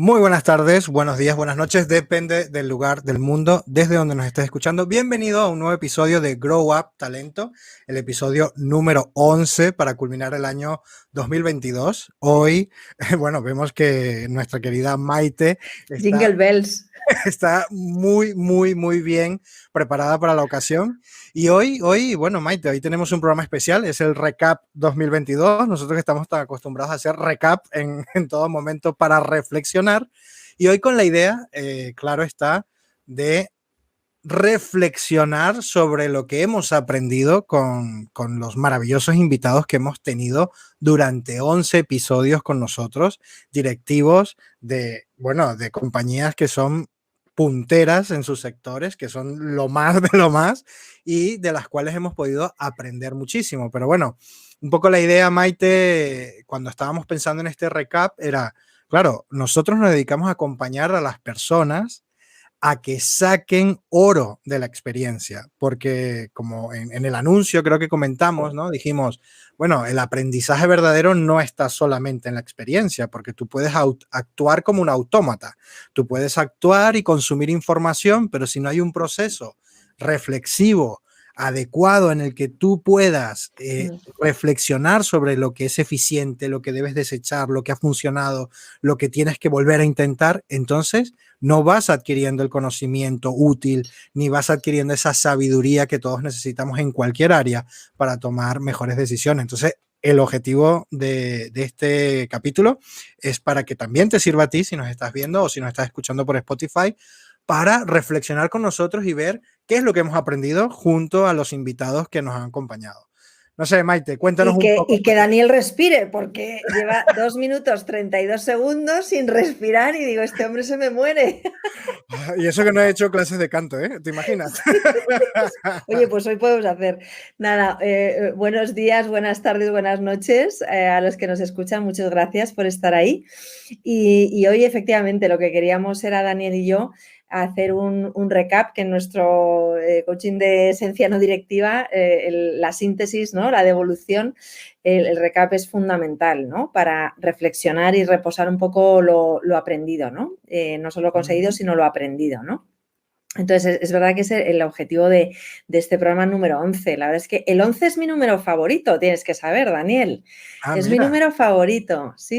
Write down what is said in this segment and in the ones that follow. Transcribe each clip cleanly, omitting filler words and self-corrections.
Muy buenas tardes, buenos días, buenas noches, depende del lugar del mundo desde donde nos estés escuchando. Bienvenido a un nuevo episodio de Grow Up Talento, el episodio número 11 para culminar el año 2022. Hoy, bueno, vemos que nuestra querida Maite Jingle Bells. está muy bien preparada para la ocasión. Y hoy, bueno, Maite, hoy tenemos un programa especial, es el Recap 2022. Nosotros que estamos tan acostumbrados a hacer recap en todo momento para reflexionar. Y hoy con la idea, claro está, de reflexionar sobre lo que hemos aprendido con los maravillosos invitados que hemos tenido durante 11 episodios con nosotros, directivos de, bueno, de compañías que son punteras en sus sectores, que son lo más de lo más y de las cuales hemos podido aprender muchísimo. Pero bueno, un poco la idea, Maite, cuando estábamos pensando en este recap era, claro, nosotros nos dedicamos a acompañar a las personas a que saquen oro de la experiencia, porque como en el anuncio creo que comentamos, ¿no? Dijimos, bueno, el aprendizaje verdadero no está solamente en la experiencia, porque tú puedes actuar como un autómata, tú puedes actuar y consumir información, pero si no hay un proceso reflexivo, adecuado en el que tú puedas reflexionar sobre lo que es eficiente, lo que debes desechar, lo que ha funcionado, lo que tienes que volver a intentar, entonces no vas adquiriendo el conocimiento útil, ni vas adquiriendo esa sabiduría que todos necesitamos en cualquier área para tomar mejores decisiones. Entonces, el objetivo de este capítulo es para que también te sirva a ti si nos estás viendo o si nos estás escuchando por Spotify, para reflexionar con nosotros y ver qué es lo que hemos aprendido junto a los invitados que nos han acompañado. No sé, Maite, cuéntanos un poco. Y que Daniel respire, porque lleva 2 minutos 32 segundos sin respirar y digo, este hombre se me muere. Y eso que no he hecho clases de canto, ¿eh? ¿Te imaginas? Oye, pues hoy podemos hacer. Nada, buenos días, buenas tardes, buenas noches a los que nos escuchan. Muchas gracias por estar ahí. Y hoy, efectivamente, lo que queríamos era Daniel y yo hacer un recap, que en nuestro coaching de esencia no directiva, la síntesis, ¿no? La devolución, el recap es fundamental, ¿no? Para reflexionar y reposar un poco lo aprendido, ¿no? No solo conseguido, sino lo aprendido, ¿no? Entonces, es verdad que es el objetivo de este programa número 11. La verdad es que el 11 es mi número favorito, tienes que saber, Daniel. Es mi número favorito. Sí,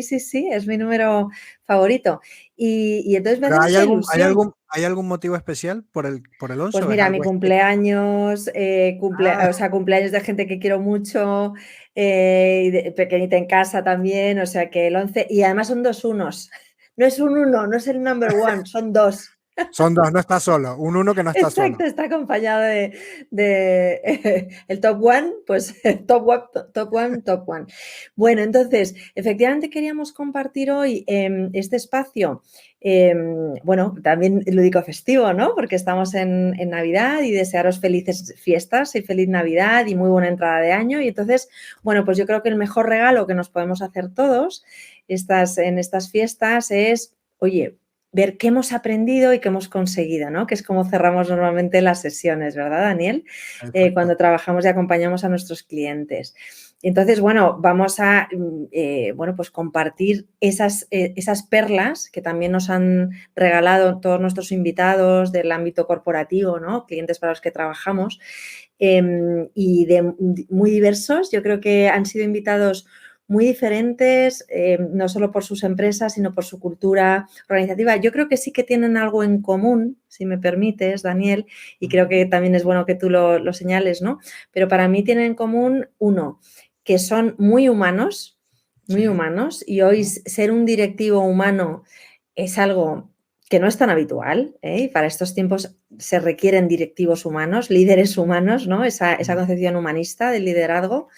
es mi número favorito. Y entonces me hace mucha ilusión. ¿Hay algún motivo especial por el 11? Pues mira, mi cumpleaños, o sea, cumpleaños de gente que quiero mucho, pequeñita en casa también, o sea que el 11, y además son 2 unos. No es un 1, no es el number one, son 2. Son 2, no está solo, un 1 que no está solo. Exacto, está acompañado de el top one, pues top one. Bueno, entonces, efectivamente queríamos compartir hoy este espacio, bueno, también lúdico festivo, ¿no? Porque estamos en Navidad y desearos felices fiestas y feliz Navidad y muy buena entrada de año. Y entonces, bueno, pues yo creo que el mejor regalo que nos podemos hacer todos en estas fiestas es, oye, ver qué hemos aprendido y qué hemos conseguido, ¿no? Que es como cerramos normalmente las sesiones, ¿verdad, Daniel? Cuando trabajamos y acompañamos a nuestros clientes. Entonces, bueno, vamos a bueno, pues compartir esas perlas que también nos han regalado todos nuestros invitados del ámbito corporativo, ¿no? Clientes para los que trabajamos, y muy diversos. Yo creo que han sido invitados muy diferentes, no solo por sus empresas, sino por su cultura organizativa. Yo creo que sí que tienen algo en común, si me permites, Daniel, y creo que también es bueno que tú lo señales, ¿no? Pero para mí tienen en común, uno, que son muy humanos, y hoy ser un directivo humano es algo que no es tan habitual, ¿eh? Y para estos tiempos se requieren directivos humanos, líderes humanos, ¿no? Esa concepción humanista del liderazgo.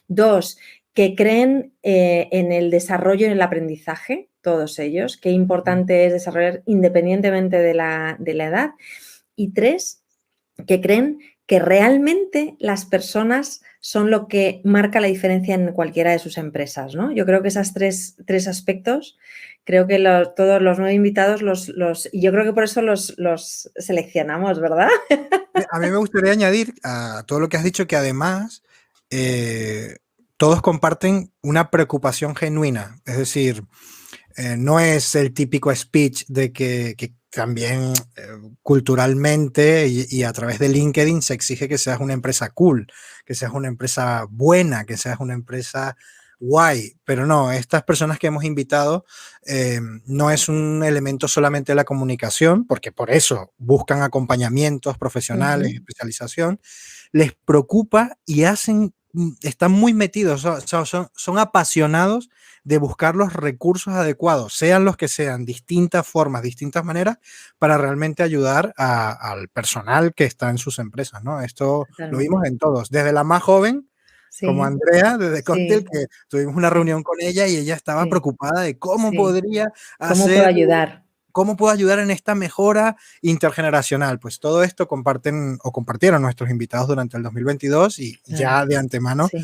2, que creen en el desarrollo y en el aprendizaje, todos ellos. Qué importante es desarrollar independientemente de la edad. Y 3, que creen que realmente las personas son lo que marca la diferencia en cualquiera de sus empresas, ¿no? Yo creo que esos tres aspectos, creo que todos los 9 invitados, y yo creo que por eso los seleccionamos, ¿verdad? A mí me gustaría añadir a todo lo que has dicho que además todos comparten una preocupación genuina. Es decir, No es el típico speech de que también culturalmente y a través de LinkedIn se exige que seas una empresa cool, que seas una empresa buena, que seas una empresa guay, pero no, estas personas que hemos invitado no es un elemento solamente de la comunicación, porque por eso buscan acompañamientos profesionales, especialización, les preocupa y están muy metidos, son apasionados de buscar los recursos adecuados, sean los que sean, distintas formas, distintas maneras, para realmente ayudar al personal que está en sus empresas, ¿no? Esto lo vimos Totalmente. en todos, desde la más joven, como Sí, Andrea, desde Cocktail, sí, que tuvimos una sí, reunión con ella y ella estaba sí, preocupada de cómo sí. podría ¿Cómo puedo hacer, ayudar? cómo puedo ayudar en esta mejora intergeneracional. Pues todo esto comparten o compartieron nuestros invitados durante el 2022 y Claro, ya de antemano sí.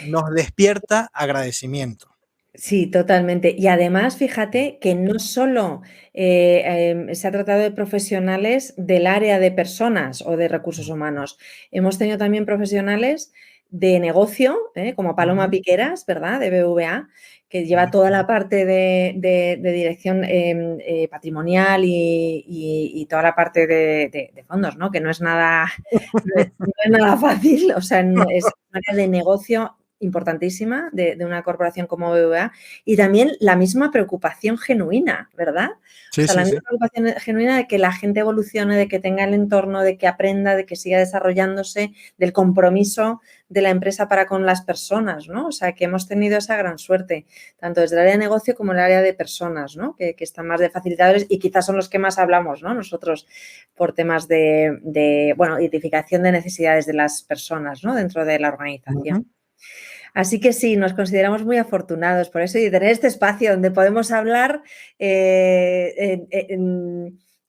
nos despierta agradecimiento. Sí, totalmente. Y además, fíjate que no solo se ha tratado de profesionales del área de personas o de recursos humanos. Hemos tenido también profesionales de negocio, como Paloma Ujú, Piqueras, ¿verdad? De BVA, que lleva ujú. toda la parte de dirección patrimonial y toda la parte de fondos, ¿no? Que no es nada, no es nada fácil, o sea, es un área de negocio importantísima de una corporación como BBVA y también la misma preocupación genuina, ¿verdad? O Sí, sea, la sí, misma sí. preocupación genuina de que la gente evolucione, de que tenga el entorno, de que aprenda, de que siga desarrollándose, del compromiso de la empresa para con las personas, ¿no? O sea, que hemos tenido esa gran suerte, tanto desde el área de negocio como el área de personas, ¿no? Que están más de facilitadores y quizás son los que más hablamos, ¿no? Nosotros por temas bueno, identificación de necesidades de las personas, ¿no? Dentro de la organización. Ujú. Así que sí, nos consideramos muy afortunados por eso y de tener este espacio donde podemos hablar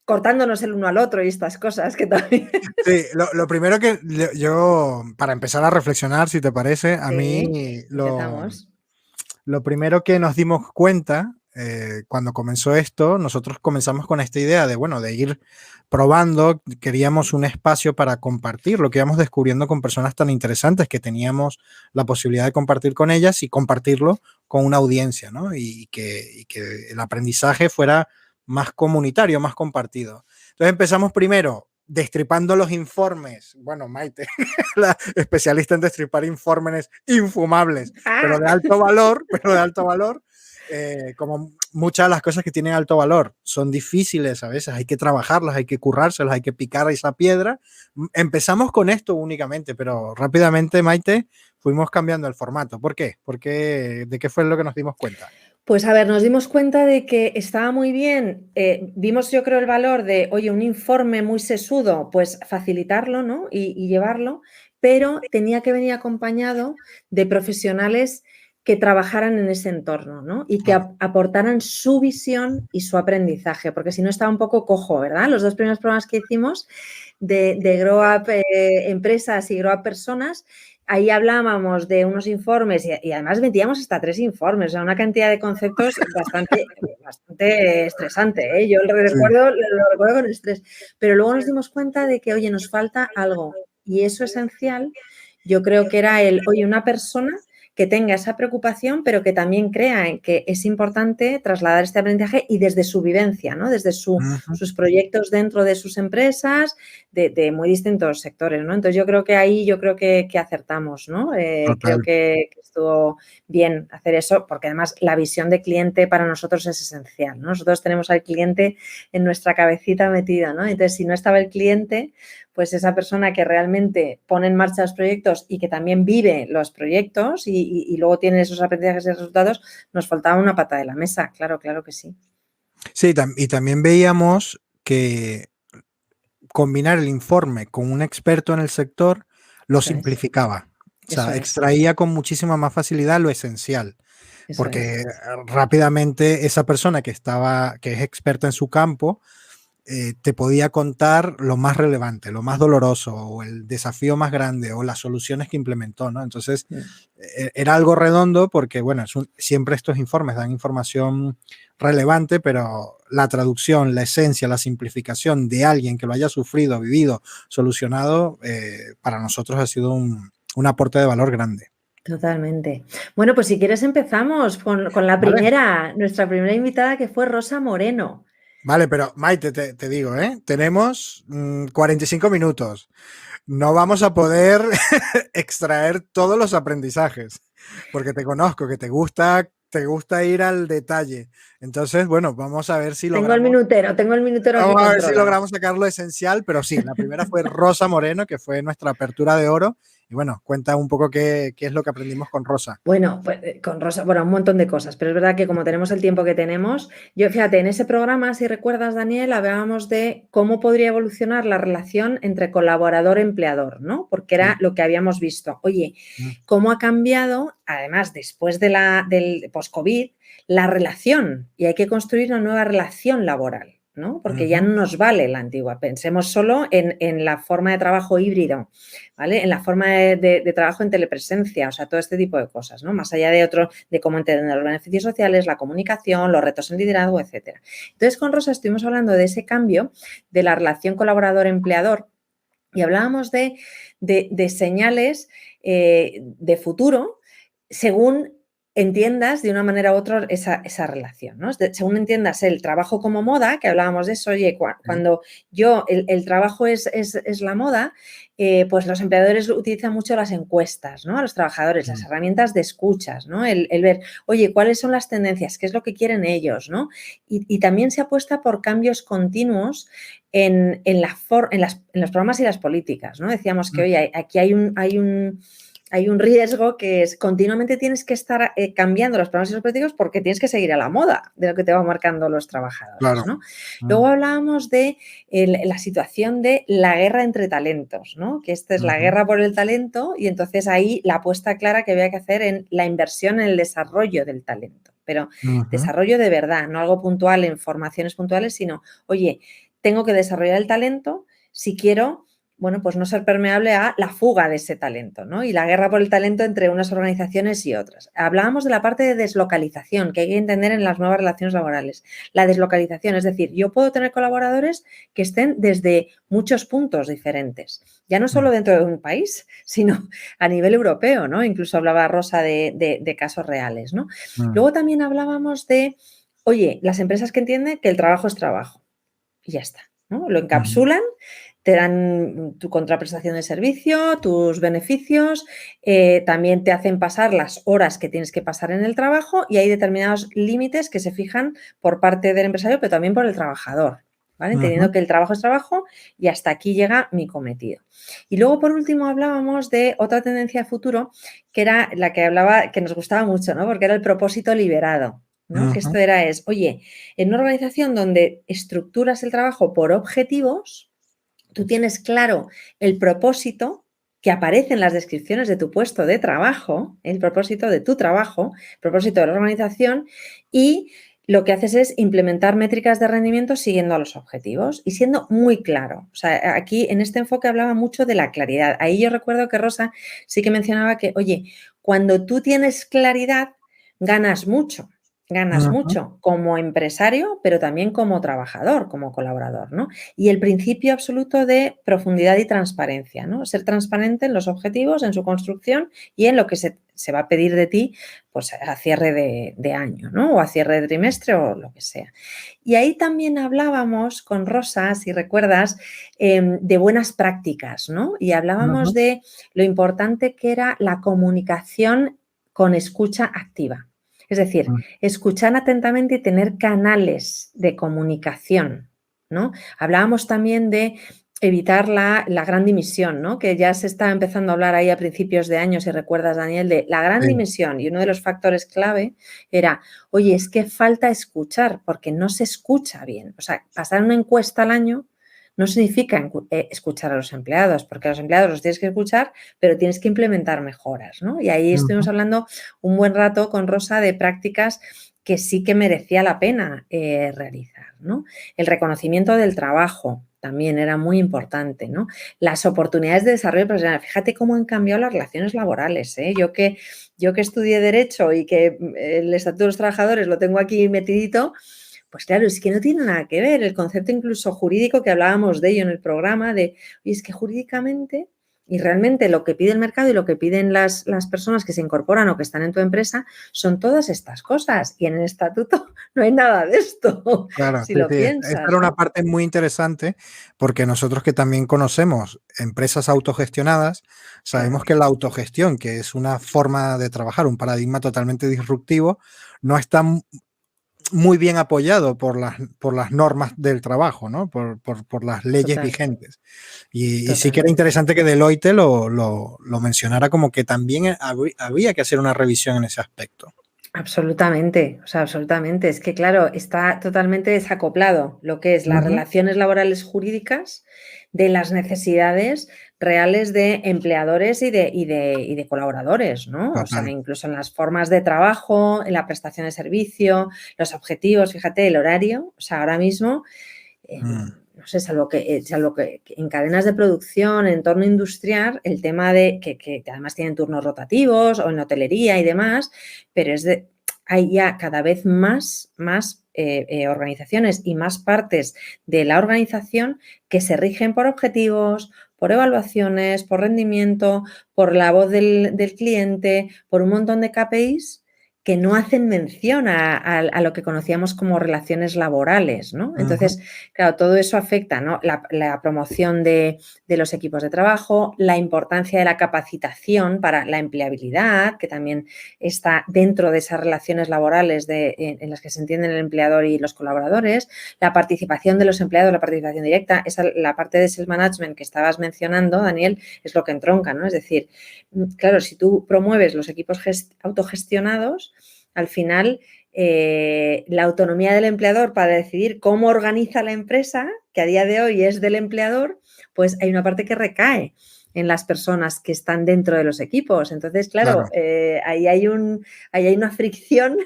cortándonos el uno al otro y estas cosas que también. Sí, lo primero que yo, para empezar a reflexionar, si te parece, a Sí, mí empezamos. lo primero que nos dimos cuenta cuando comenzó esto, nosotros comenzamos con esta idea de, bueno, de ir probando, queríamos un espacio para compartir lo que íbamos descubriendo con personas tan interesantes que teníamos la posibilidad de compartir con ellas y compartirlo con una audiencia, ¿no? Y que el aprendizaje fuera más comunitario, más compartido. Entonces empezamos primero destripando los informes. Bueno, Maite, la especialista en destripar informes infumables, ¡Ah! pero de alto valor. Como muchas de las cosas que tienen alto valor son difíciles a veces, hay que trabajarlas, hay que currárselas, hay que picar esa piedra. Empezamos con esto únicamente, pero rápidamente, Maite, fuimos cambiando el formato. ¿Por qué? Porque, ¿de qué fue lo que nos dimos cuenta? Pues a ver, nos dimos cuenta de que estaba muy bien, vimos yo creo el valor de, oye, un informe muy sesudo, pues facilitarlo, ¿no? Y llevarlo, pero tenía que venir acompañado de profesionales que trabajaran en ese entorno, ¿no? Y que Claro. aportaran su visión y su aprendizaje, porque si no estaba un poco cojo, ¿verdad? Los dos primeros programas que hicimos de Grow Up Empresas y Grow Up Personas, ahí hablábamos de unos informes y además metíamos hasta 3 informes, o sea, una cantidad de conceptos bastante estresante, ¿eh? Yo Sí. lo recuerdo con estrés, pero luego nos dimos cuenta de que, oye, nos falta algo y eso esencial, yo creo que era oye, una persona que tenga esa preocupación, pero que también crea en que es importante trasladar este aprendizaje y desde su vivencia, ¿no? Desde Ujú. sus proyectos dentro de sus empresas, de muy distintos sectores, ¿no? Entonces yo creo que ahí que acertamos, ¿no? Creo Total. que estuvo bien hacer eso, porque además la visión de cliente para nosotros es esencial, ¿no? Nosotros tenemos al cliente en nuestra cabecita metida, ¿no? Entonces, si no estaba el cliente, pues esa persona que realmente pone en marcha los proyectos y que también vive los proyectos y luego tiene esos aprendizajes y resultados, nos faltaba una pata de la mesa, claro, claro que sí. Sí, y también veíamos que combinar el informe con un experto en el sector lo Eso es, simplificaba. O eso sea, es, extraía con muchísima más facilidad lo esencial, eso es. porque rápidamente esa persona que es experta en su campo, te podía contar lo más relevante, lo más doloroso, o el desafío más grande, o las soluciones que implementó, ¿no? Entonces, era algo redondo porque, bueno, siempre estos informes dan información relevante, pero la traducción, la esencia, la simplificación de alguien que lo haya sufrido, vivido, solucionado, para nosotros ha sido un aporte de valor grande. Totalmente. Bueno, pues si quieres empezamos con la ¿Vale? primera, nuestra primera invitada, que fue Rosa Moreno. Vale, pero Maite, te digo, ¿eh? Tenemos 45 minutos. No vamos a poder extraer todos los aprendizajes, porque te conozco, que te gusta ir al detalle. Entonces, bueno, Tengo el minutero aquí vamos a ver si controlado. logramos sacar lo esencial, pero sí, la primera fue Rosa Moreno, que fue nuestra apertura de oro. Y bueno, cuenta un poco qué es lo que aprendimos con Rosa. Bueno, pues con Rosa, bueno, un montón de cosas, pero es verdad que como tenemos el tiempo que tenemos, yo fíjate, en ese programa, si recuerdas, Daniel, hablábamos de cómo podría evolucionar la relación entre colaborador-empleador, ¿no? Porque era Sí. lo que habíamos visto. Oye, cómo ha cambiado, además, después del post-COVID, la relación y hay que construir una nueva relación laboral. ¿No? Porque ya no nos vale la antigua. Pensemos solo en la forma de trabajo híbrido, ¿vale? En la forma de trabajo en telepresencia, o sea, todo este tipo de cosas, ¿no? Más allá de cómo entender los beneficios sociales, la comunicación, los retos en liderazgo, etcétera. Entonces, con Rosa estuvimos hablando de ese cambio de la relación colaborador-empleador y hablábamos de señales de futuro según entiendas de una manera u otra esa relación, ¿no? Según entiendas el trabajo como moda, que hablábamos de eso, oye, cuando el trabajo es la moda, pues los empleadores utilizan mucho las encuestas, ¿no? A los trabajadores, las herramientas de escuchas, ¿no? El ver, oye, ¿cuáles son las tendencias? ¿Qué es lo que quieren ellos, ¿no? Y también se apuesta por cambios continuos en los programas y las políticas, ¿no? Decíamos que, oye, aquí hay un riesgo que es continuamente tienes que estar cambiando los programas y los políticos porque tienes que seguir a la moda de lo que te van marcando los trabajadores, Claro. ¿no? Luego hablábamos de la situación de la guerra entre talentos, ¿no? Que esta es la guerra por el talento y entonces ahí la apuesta clara que había que hacer en la inversión en el desarrollo del talento, pero desarrollo de verdad, no algo puntual en formaciones puntuales, sino, oye, tengo que desarrollar el talento si quiero, bueno, pues no ser permeable a la fuga de ese talento, ¿no? Y la guerra por el talento entre unas organizaciones y otras. Hablábamos de la parte de deslocalización que hay que entender en las nuevas relaciones laborales. La deslocalización, es decir, yo puedo tener colaboradores que estén desde muchos puntos diferentes, ya no solo dentro de un país, sino a nivel europeo, ¿no? Incluso hablaba Rosa de casos reales, ¿no? Luego también hablábamos de, oye, las empresas que entienden que el trabajo es trabajo. Y ya está, ¿no? Lo encapsulan, te dan tu contraprestación de servicio, tus beneficios, también te hacen pasar las horas que tienes que pasar en el trabajo y hay determinados límites que se fijan por parte del empresario, pero también por el trabajador, ¿vale? Entendiendo que el trabajo es trabajo y hasta aquí llega mi cometido. Y luego, por último, hablábamos de otra tendencia de futuro, que era la que hablaba, que nos gustaba mucho, ¿no? Porque era el propósito liberado, ¿no? Que esto oye, en una organización donde estructuras el trabajo por objetivos, tú tienes claro el propósito que aparece en las descripciones de tu puesto de trabajo, el propósito de tu trabajo, el propósito de la organización y lo que haces es implementar métricas de rendimiento siguiendo a los objetivos y siendo muy claro. O sea, aquí en este enfoque hablaba mucho de la claridad. Ahí yo recuerdo que Rosa sí que mencionaba que, oye, cuando tú tienes claridad, ganas mucho. Ganas mucho como empresario, pero también como trabajador, como colaborador, ¿no? Y el principio absoluto de profundidad y transparencia, ¿no? Ser transparente en los objetivos, en su construcción y en lo que se va a pedir de ti, pues a cierre de año, ¿no? O a cierre de trimestre o lo que sea. Y ahí también hablábamos con Rosa, si recuerdas, de buenas prácticas, ¿no? Y hablábamos de lo importante que era la comunicación con escucha activa. Es decir, escuchar atentamente y tener canales de comunicación, ¿no? Hablábamos también de evitar la gran dimisión, ¿no? Que ya se está empezando a hablar ahí a principios de año, si recuerdas, Daniel, de la gran dimisión. Y uno de los factores clave era, oye, es que falta escuchar porque no se escucha bien. O sea, pasar una encuesta al año no significa escuchar a los empleados, porque a los empleados los tienes que escuchar, pero tienes que implementar mejoras, ¿no? Y ahí estuvimos hablando un buen rato con Rosa de prácticas que sí que merecía la pena realizar, ¿no? El reconocimiento del trabajo también era muy importante, ¿no? Las oportunidades de desarrollo profesional. Fíjate cómo han cambiado las relaciones laborales, ¿eh? Yo que estudié Derecho y que el Estatuto de los Trabajadores lo tengo aquí metidito, pues claro, es que no tiene nada que ver el concepto incluso jurídico que hablábamos de ello en el programa, de, oye, es que jurídicamente Y realmente lo que pide el mercado y lo que piden las personas que se incorporan o que están en tu empresa son todas estas cosas. Y en el estatuto no hay nada de esto, Claro, si sí, lo sí. Esta piensas, era una ¿no? parte muy interesante porque nosotros que también conocemos empresas autogestionadas, sabemos Claro. que la autogestión, que es una forma de trabajar, un paradigma totalmente disruptivo, no está muy bien apoyado por las normas del trabajo, ¿no? Por las leyes Total, vigentes. Y sí que era totalmente. interesante que Deloitte lo mencionara como que también había que hacer una revisión en ese aspecto. Absolutamente, o sea, absolutamente. Es que, claro, está totalmente desacoplado lo que es las Ujú. relaciones laborales jurídicas de las necesidades reales de empleadores y de colaboradores, ¿no? O sea, Total. incluso en las formas de trabajo, en la prestación de servicio, los objetivos, fíjate, el horario. O sea, ahora mismo Mm. no sé, salvo que en cadenas de producción, en entorno industrial, el tema de que además tienen turnos rotativos o en hotelería y demás, pero hay ya cada vez más organizaciones y más partes de la organización que se rigen por objetivos, por evaluaciones, por rendimiento, por la voz del cliente, por un montón de KPIs que no hacen mención a lo que conocíamos como relaciones laborales, ¿no? Ujú. Entonces, claro, todo eso afecta, ¿no? La promoción de los equipos de trabajo, la importancia de la capacitación para la empleabilidad, que también está dentro de esas relaciones laborales en las que se entienden el empleador y los colaboradores, la participación de los empleados, la participación directa, la parte de self-management que estabas mencionando, Daniel, es lo que entronca, ¿no? Es decir, claro, si tú promueves los equipos autogestionados, al final la autonomía del empleador para decidir cómo organiza la empresa, que a día de hoy es del empleador, pues hay una parte que recae en las personas que están dentro de los equipos. Entonces, Claro. claro, ahí hay una fricción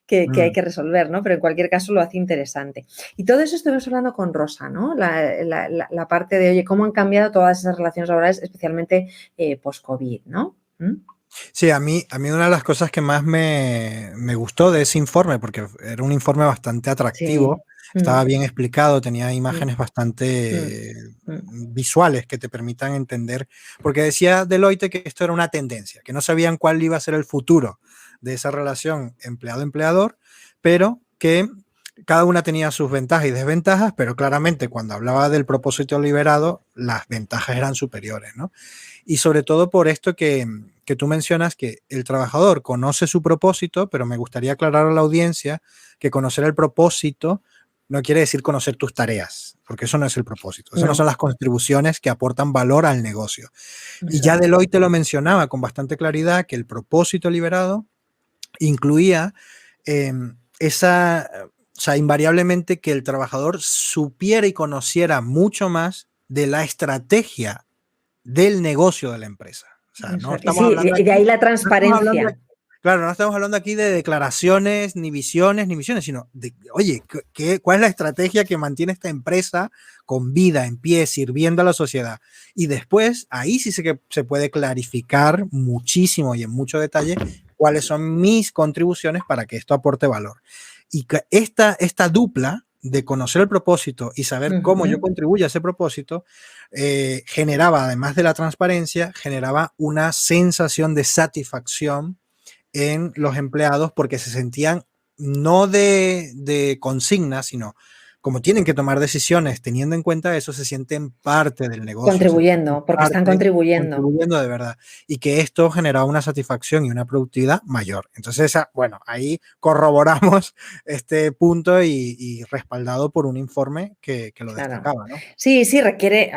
que hay Mm. que resolver, ¿no? Pero en cualquier caso lo hace interesante. Y todo eso estuvimos hablando con Rosa, ¿no? La parte de, oye, cómo han cambiado todas esas relaciones laborales, especialmente post-COVID, ¿no? ¿Mm? Sí, a mí una de las cosas que más me gustó de ese informe, porque era un informe bastante Sí. atractivo, Mm, estaba bien explicado, tenía mm, imágenes mm, bastante mm. visuales que te permitan entender, porque decía Deloitte que esto era una tendencia, que no sabían cuál iba a ser el futuro de esa relación empleado-empleador, pero que cada una tenía sus ventajas y desventajas, pero claramente cuando hablaba del propósito liberado, las ventajas eran superiores, ¿no? Y sobre todo por esto que tú mencionas, que el trabajador conoce su propósito, pero me gustaría aclarar a la audiencia que conocer el propósito no quiere decir conocer tus tareas, porque eso no es el propósito. Eso no son No, las contribuciones que aportan valor al negocio. Y ya exacto. Deloitte lo mencionaba con bastante claridad, que el propósito liberado incluía eh, o sea, invariablemente que el trabajador supiera y conociera mucho más de la estrategia del negocio de la empresa. O sea, no Y estamos sí, hablando de aquí, ahí la no estamos hablando, transparencia. claro, no estamos hablando aquí de declaraciones, ni visiones, ni misiones, sino de, oye, ¿cuál es la estrategia que mantiene esta empresa con vida, en pie, sirviendo a la sociedad? Y después, ahí sí que se puede clarificar muchísimo y en mucho detalle cuáles son mis contribuciones para que esto aporte valor. Y que esta dupla de conocer el propósito y saber cómo yo Ujú. contribuyo a ese propósito, generaba, además de la transparencia, generaba una sensación de satisfacción en los empleados porque se sentían no de consigna, sino como tienen que tomar decisiones teniendo en cuenta eso, se sienten parte del negocio, se sienten Contribuyendo, porque están parte, contribuyendo. contribuyendo de verdad. Y que esto generaba una satisfacción y una productividad mayor. Entonces, bueno, ahí corroboramos este punto y respaldado por un informe que lo Claro. destacaba, ¿no? Sí, sí, requiere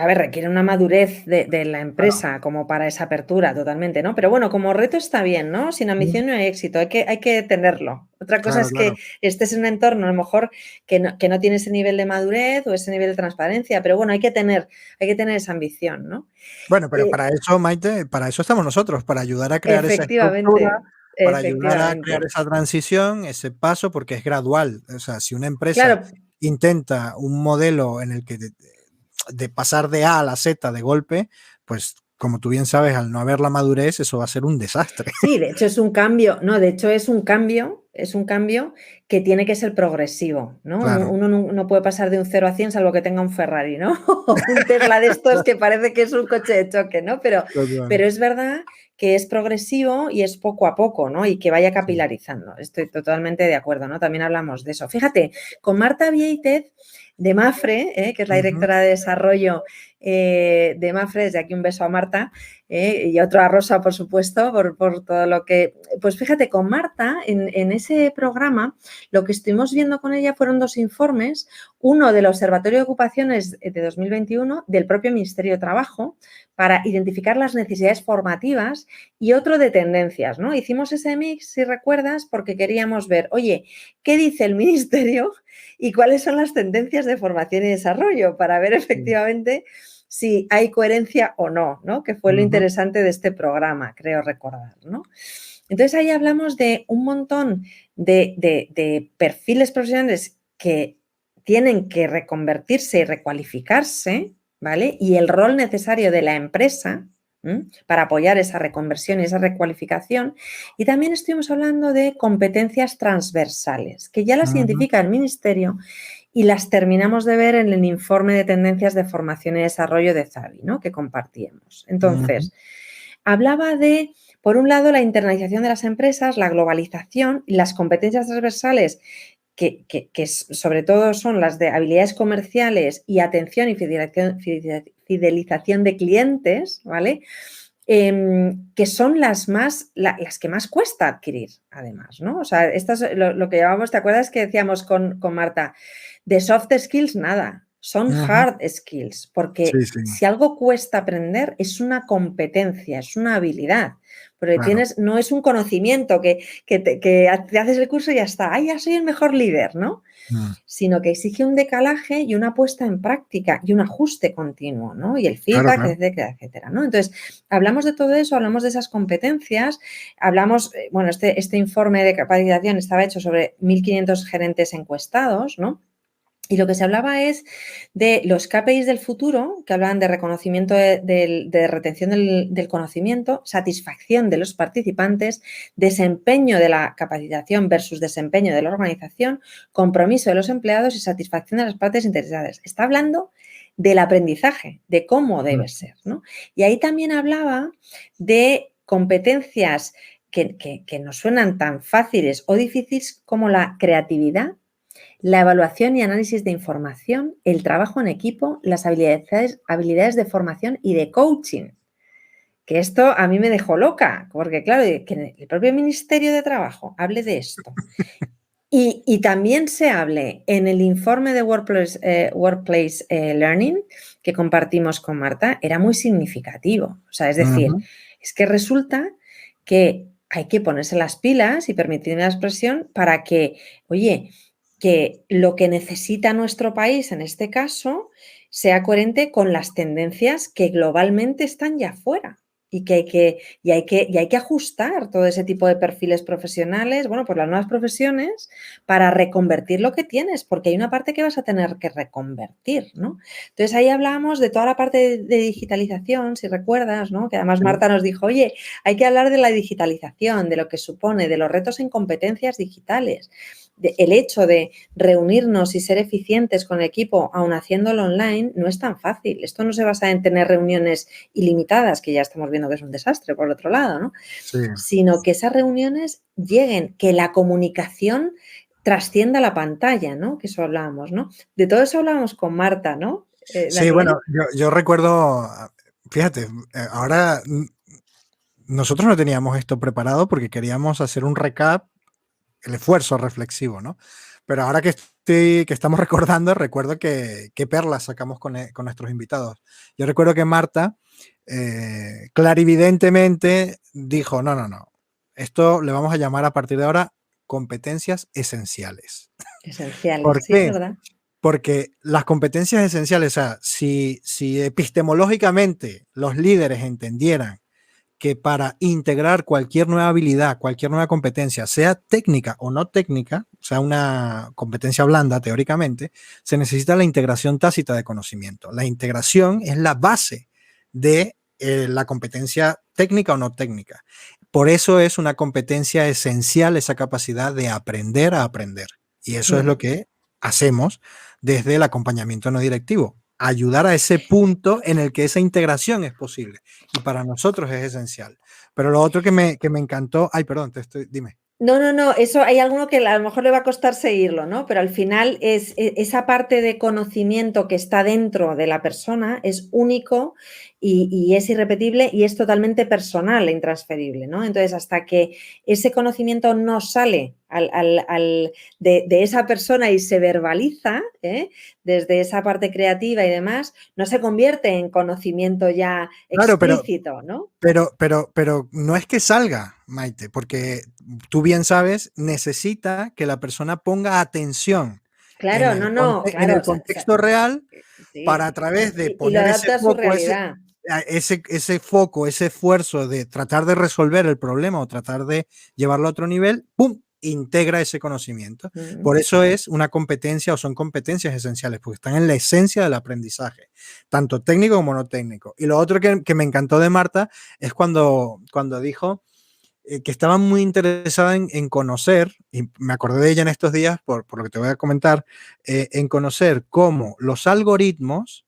una madurez de la Claro. empresa como para esa apertura totalmente, ¿no? Pero bueno, como reto está bien, ¿no? Sin Mm. ambición no hay éxito, hay que tenerlo. Otra cosa Claro, es que claro. estés en un entorno a lo mejor que no tiene ese nivel de madurez o ese nivel de transparencia, pero bueno, hay que tener esa ambición, ¿no? Bueno, pero Eh, para eso, Maite, para eso estamos nosotros, para ayudar a crear esa estructura, efectivamente, para ayudar a crear efectivamente. esa transición, ese paso, porque es gradual. O sea, si una empresa Claro. intenta un modelo en el que de pasar de A a la Z de golpe, pues como tú bien sabes, al no haber la madurez, eso va a ser un desastre. Sí, de hecho es un cambio, no, de hecho es un cambio es un cambio que tiene que ser progresivo, ¿no? Claro. Uno no puede pasar de un 0 a 100 salvo que tenga un Ferrari, ¿no? O un Tesla de estos que parece que es un coche de choque, ¿no? Pero es verdad que es progresivo y es poco a poco, ¿no? Y que vaya capilarizando. Estoy totalmente de acuerdo, ¿no? También hablamos de eso. Fíjate, con Marta Vieites de Mapfre, que es la directora de desarrollo de Mapfre, desde aquí un beso a Marta, y otro a Rosa, por supuesto, por todo lo que... Pues fíjate, con Marta, en ese programa, lo que estuvimos viendo con ella fueron 2 informes, uno del Observatorio de Ocupaciones de 2021, del propio Ministerio de Trabajo, para identificar las necesidades formativas, y otro de tendencias, ¿no? Hicimos ese mix, si recuerdas, porque queríamos ver, oye, ¿qué dice el Ministerio y cuáles son las tendencias de formación y desarrollo? Para ver efectivamente si hay coherencia o no, ¿no? Que fue lo interesante de este programa, creo recordar, ¿no? Entonces ahí hablamos de un montón de perfiles profesionales que tienen que reconvertirse y recualificarse, ¿vale? Y el rol necesario de la empresa para apoyar esa reconversión y esa recualificación. Y también estuvimos hablando de competencias transversales, que ya las identifica el Ministerio y las terminamos de ver en el informe de tendencias de formación y desarrollo de Zavi, ¿no? Que compartíamos. Entonces, hablaba de, por un lado, la internalización de las empresas, la globalización y las competencias transversales, que sobre todo son las de habilidades comerciales y atención y fidelización de clientes, ¿vale? Que son las que más cuesta adquirir, además, ¿no? O sea, esto es lo que llamamos, ¿te acuerdas que decíamos con Marta? De soft skills, nada, son hard skills, porque si algo cuesta aprender es una competencia, es una habilidad, porque no es un conocimiento que te haces el curso y ya está, ¡ay, ya soy el mejor líder!, ¿no? Sino que exige un decalaje y una puesta en práctica y un ajuste continuo, ¿no? Y el feedback, etcétera, etcétera, ¿no? Entonces, hablamos de todo eso, hablamos de esas competencias, hablamos, bueno, este informe de capacitación estaba hecho sobre 1.500 gerentes encuestados, ¿no? Y lo que se hablaba es de los KPIs del futuro, que hablaban de reconocimiento de retención del conocimiento, satisfacción de los participantes, desempeño de la capacitación versus desempeño de la organización, compromiso de los empleados y satisfacción de las partes interesadas. Está hablando del aprendizaje, de cómo debe ser, ¿no? Y ahí también hablaba de competencias que nos suenan tan fáciles o difíciles como la creatividad, la evaluación y análisis de información, el trabajo en equipo, las habilidades de formación y de coaching. Que esto a mí me dejó loca, porque claro, que el propio Ministerio de Trabajo hable de esto. Y también se hable en el informe de Workplace Learning que compartimos con Marta, era muy significativo. O sea, es decir, es que resulta que hay que ponerse las pilas, y permitirme la expresión, para que, oye, que lo que necesita nuestro país en este caso sea coherente con las tendencias que globalmente están ya fuera y que hay que ajustar todo ese tipo de perfiles profesionales, bueno, pues las nuevas profesiones, para reconvertir lo que tienes, porque hay una parte que vas a tener que reconvertir, ¿no? Entonces ahí hablábamos de toda la parte de digitalización, si recuerdas, ¿no? Que además Marta nos dijo, oye, hay que hablar de la digitalización, de lo que supone, de los retos en competencias digitales. El hecho de reunirnos y ser eficientes con el equipo, aun haciéndolo online, no es tan fácil. Esto no se basa en tener reuniones ilimitadas, que ya estamos viendo que es un desastre por otro lado, ¿no? Sí. Sino que esas reuniones lleguen, que la comunicación trascienda la pantalla, ¿no? Que eso hablábamos, ¿no? De todo eso hablábamos con Marta, ¿no? Sí, bueno, yo recuerdo, fíjate, ahora nosotros no teníamos esto preparado porque queríamos hacer un recap, el esfuerzo reflexivo, ¿no? Pero ahora que estamos recordando, recuerdo qué perlas sacamos con nuestros invitados. Yo recuerdo que Marta clarividentemente dijo, no, esto le vamos a llamar a partir de ahora competencias esenciales. Esenciales, ¿Por sí, qué? es verdad. Porque las competencias esenciales, o sea, si epistemológicamente los líderes entendieran que para integrar cualquier nueva habilidad, cualquier nueva competencia, sea técnica o no técnica, sea una competencia blanda teóricamente, se necesita la integración tácita de conocimiento. La integración es la base de la competencia técnica o no técnica. por eso es una competencia esencial esa capacidad de aprender a aprender. Y eso es lo que hacemos desde el acompañamiento no directivo, ayudar a ese punto en el que esa integración es posible. Y para nosotros es esencial. Pero lo otro que me encantó, ay, perdón, dime. No, eso hay alguno que a lo mejor le va a costar seguirlo, ¿no? Pero al final es esa parte de conocimiento que está dentro de la persona es único y es irrepetible y es totalmente personal e intransferible, ¿no? Entonces, hasta que ese conocimiento no sale de esa persona y se verbaliza, desde esa parte creativa y demás, no se convierte en conocimiento ya explícito, claro, ¿no? Pero no es que salga, Maite, porque tú bien sabes, necesita que la persona ponga atención Claro, en el claro. contexto real para a Sí, través de y lo poner ese adapta a su foco, realidad. ese foco, ese esfuerzo de tratar de resolver el problema o tratar de llevarlo a otro nivel, ¡pum! Integra ese conocimiento. Por eso es una competencia o son competencias esenciales, porque están en la esencia del aprendizaje, tanto técnico como no técnico. Y lo otro que me encantó de Marta es cuando dijo que estaba muy interesada en conocer, y me acordé de ella en estos días por lo que te voy a comentar, en conocer cómo los algoritmos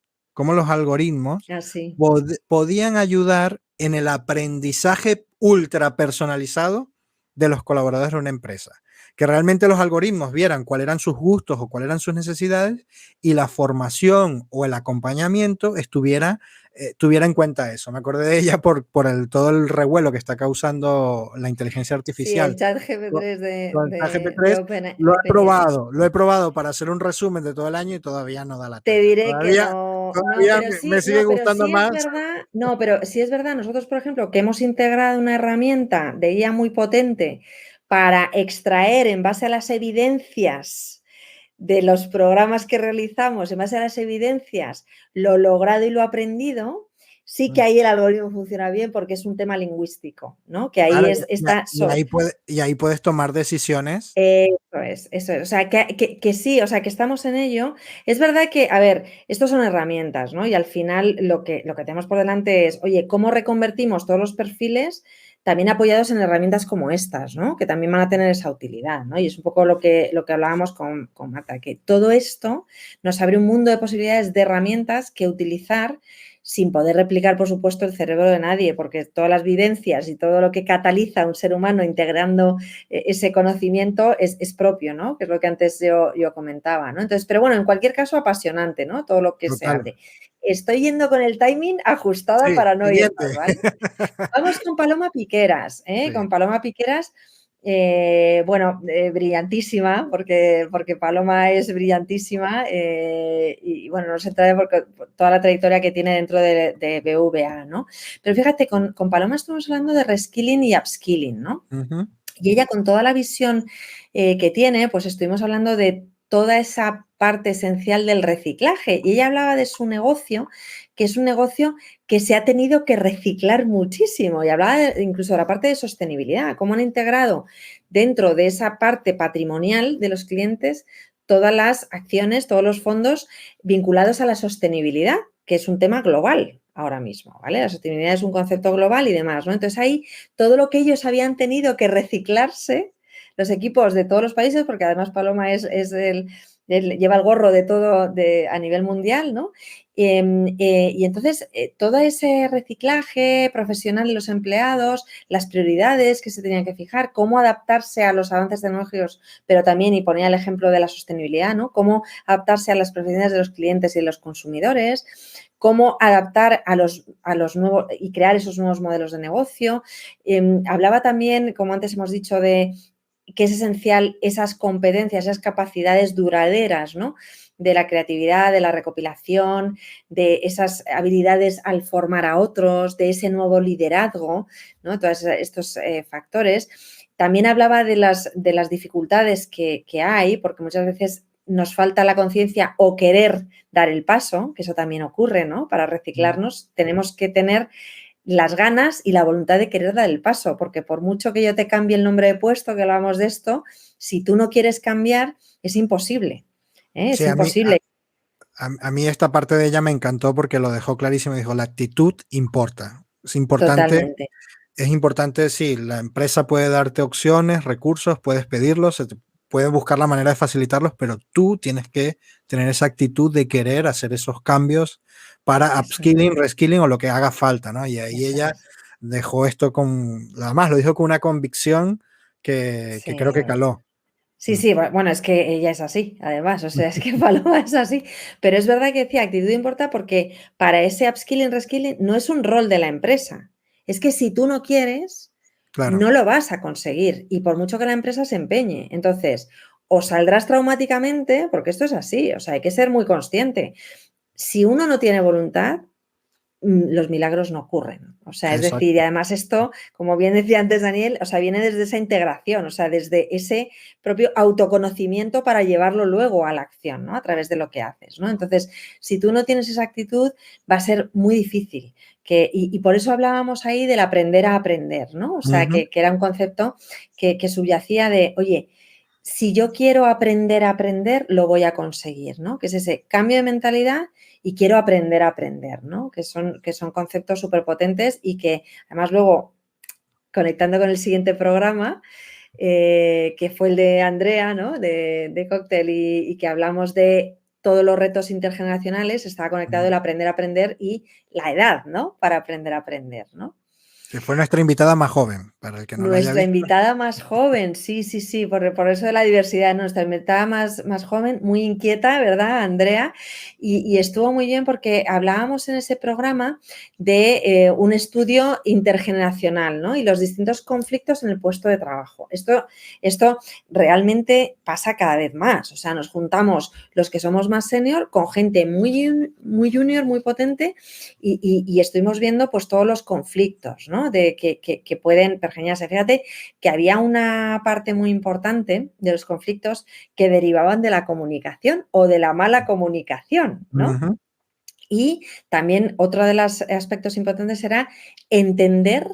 Así. podían ayudar en el aprendizaje ultra personalizado de los colaboradores de una empresa. Que realmente los algoritmos vieran cuáles eran sus gustos o cuáles eran sus necesidades y la formación o el acompañamiento tuviera en cuenta eso. Me acordé de ella por todo el revuelo que está causando la inteligencia Sí, el artificial. chat GPT Con el de GPT3 OpenAI. lo he probado para hacer un resumen de todo el año y todavía no da la Te talla. diré que no, Todavía pero me sí, sigue no, pero gustando sí es más. verdad, no, pero sí es verdad, nosotros, por ejemplo, que hemos integrado una herramienta de IA muy potente para extraer en base a las evidencias de los programas que realizamos, en base a las evidencias, lo logrado y lo aprendido, sí que ahí el algoritmo funciona bien porque es un tema lingüístico, ¿no? Que ahí Claro, está y ahí puedes tomar decisiones. eso es. O sea, que sí, o sea, que estamos en ello. Es verdad que, a ver, estos son herramientas, ¿no? Y al final lo que tenemos por delante es, oye, ¿cómo reconvertimos todos los perfiles también apoyados en herramientas como estas, ¿no? Que también van a tener esa utilidad, ¿no? Y es un poco lo que hablábamos con Marta, que todo esto nos abre un mundo de posibilidades de herramientas que utilizar sin poder replicar, por supuesto, el cerebro de nadie, porque todas las vivencias y todo lo que cataliza a un ser humano integrando ese conocimiento es propio, ¿no? Que es lo que antes yo comentaba, ¿no? Entonces, pero bueno, en cualquier caso, apasionante, ¿no? Todo lo que se Total. abre. Estoy yendo con el timing ajustada Sí, para no irnos, siguiente. ¿vale? Vamos con Paloma Piqueras, ¿eh? Sí. Con Paloma Piqueras, brillantísima, porque Paloma es brillantísima y bueno, no se trae porque toda la trayectoria que tiene dentro de BVA, ¿no? Pero fíjate, con Paloma estamos hablando de reskilling y upskilling, ¿no? Uh-huh. Y ella con toda la visión que tiene, pues estuvimos hablando de toda esa parte esencial del reciclaje. Y ella hablaba de su negocio, que es un negocio que se ha tenido que reciclar muchísimo. Y hablaba incluso de la parte de sostenibilidad, cómo han integrado dentro de esa parte patrimonial de los clientes todas las acciones, todos los fondos vinculados a la sostenibilidad, que es un tema global ahora mismo, ¿vale? La sostenibilidad es un concepto global y demás, ¿no? Entonces ahí todo lo que ellos habían tenido que reciclarse, los equipos de todos los países, porque además Paloma lleva el gorro de todo a nivel mundial, ¿no? Y entonces todo ese reciclaje profesional de los empleados, las prioridades que se tenían que fijar, cómo adaptarse a los avances tecnológicos, pero también, y ponía el ejemplo de la sostenibilidad, ¿no? Cómo adaptarse a las preferencias de los clientes y de los consumidores, cómo adaptar a los nuevos y crear esos nuevos modelos de negocio. Hablaba también, como antes hemos dicho, de que es esencial esas competencias, esas capacidades duraderas, ¿no? De la creatividad, de la recopilación, de esas habilidades al formar a otros, de ese nuevo liderazgo, ¿no? Todos estos factores. También hablaba de las dificultades que hay, porque muchas veces nos falta la conciencia o querer dar el paso, que eso también ocurre, ¿no? Para reciclarnos tenemos que tener las ganas y la voluntad de querer dar el paso, porque por mucho que yo te cambie el nombre de puesto, que hablábamos de esto, si tú no quieres cambiar, es imposible, ¿eh? Es Sí, imposible. a mí esta parte de ella me encantó porque lo dejó clarísimo. Dijo, la actitud importa. Es importante Totalmente. es importante, sí, la empresa puede darte opciones, recursos, puedes pedirlos, puedes buscar la manera de facilitarlos, pero tú tienes que tener esa actitud de querer hacer esos cambios para Eso es, upskilling, reskilling o lo que haga falta, ¿no? Y ahí eso ella es. dejó esto además lo dijo con una convicción que creo que Sí. caló. Sí, sí, bueno, es que ella es así, además, o sea, es que Paloma es así, pero es verdad que decía actitud importa porque para ese upskilling, reskilling no es un rol de la empresa, es que si tú no quieres, Claro, no lo vas a conseguir y por mucho que la empresa se empeñe, entonces, o saldrás traumáticamente, porque esto es así, o sea, hay que ser muy consciente. Si uno no tiene voluntad, los milagros no ocurren. O sea, es decir, y exacto. además esto, como bien decía antes Daniel, o sea, viene desde esa integración, o sea, desde ese propio autoconocimiento para llevarlo luego a la acción, ¿no? A través de lo que haces, ¿no? Entonces, si tú no tienes esa actitud, va a ser muy difícil. Y por eso hablábamos ahí del aprender a aprender, ¿no? O sea, Ujú. que era un concepto que subyacía de, oye, si yo quiero aprender a aprender, lo voy a conseguir, ¿no? Que es ese cambio de mentalidad y quiero aprender a aprender, ¿no? Que son conceptos súper potentes y que además luego, conectando con el siguiente programa, que fue el de Andrea, ¿no? De Cóctel y que hablamos de todos los retos intergeneracionales, estaba conectado el aprender a aprender y la edad, ¿no? Para aprender a aprender, ¿no? Que fue nuestra invitada más joven, para el que no la haya Nuestra visto. invitada más joven, sí, sí, sí, por eso de la diversidad, nuestra invitada más joven, muy inquieta, ¿verdad, Andrea? Y estuvo muy bien porque hablábamos en ese programa de un estudio intergeneracional, ¿no? Y los distintos conflictos en el puesto de trabajo. Esto realmente pasa cada vez más, o sea, nos juntamos los que somos más senior con gente muy junior, muy potente y estuvimos viendo pues todos los conflictos, ¿no? Que pueden pergeñarse. Fíjate que había una parte muy importante de los conflictos que derivaban de la comunicación o de la mala comunicación, ¿no? Ujú. Y también otro de los aspectos importantes era entender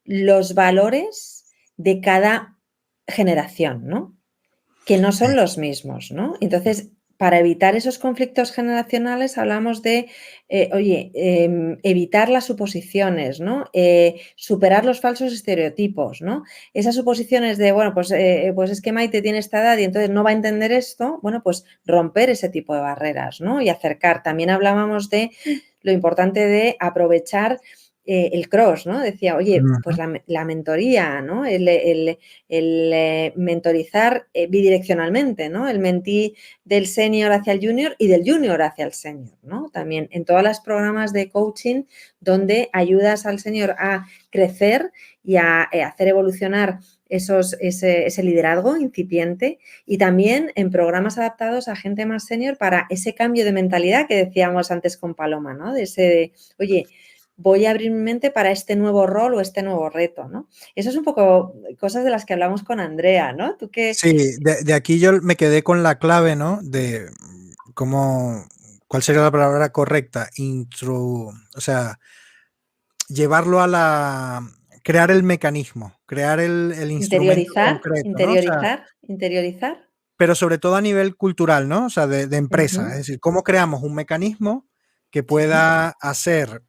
los valores de cada generación, ¿no? Que no son los mismos, ¿no? Entonces, para evitar esos conflictos generacionales hablamos de, oye, evitar las suposiciones, ¿no? Superar los falsos estereotipos, ¿no? Esas suposiciones de, bueno, pues es que Maite tiene esta edad y entonces no va a entender esto, bueno, pues romper ese tipo de barreras, ¿no? Y acercar. También hablábamos de lo importante de aprovechar el cross, ¿no? Decía, oye, pues Ujú. la mentoría, ¿no? El mentorizar bidireccionalmente, ¿no? El mentí del senior hacia el junior y del junior hacia el senior, ¿no? También en todos los programas de coaching donde ayudas al senior a crecer y a hacer evolucionar ese liderazgo incipiente y también en programas adaptados a gente más senior para ese cambio de mentalidad que decíamos antes con Paloma, ¿no? Oye, voy a abrir mi mente para este nuevo rol o este nuevo reto, ¿no? Eso es un poco cosas de las que hablamos con Andrea, ¿no? ¿Tú qué? Sí, de aquí yo me quedé con la clave, ¿no? De ¿cuál sería la palabra correcta? O sea, llevarlo crear el mecanismo, crear el instrumento concreto, ¿no? O sea, Interiorizar. pero sobre todo a nivel cultural, ¿no? O sea, de empresa. Ujú. Es decir, ¿cómo creamos un mecanismo que Sí. pueda hacer,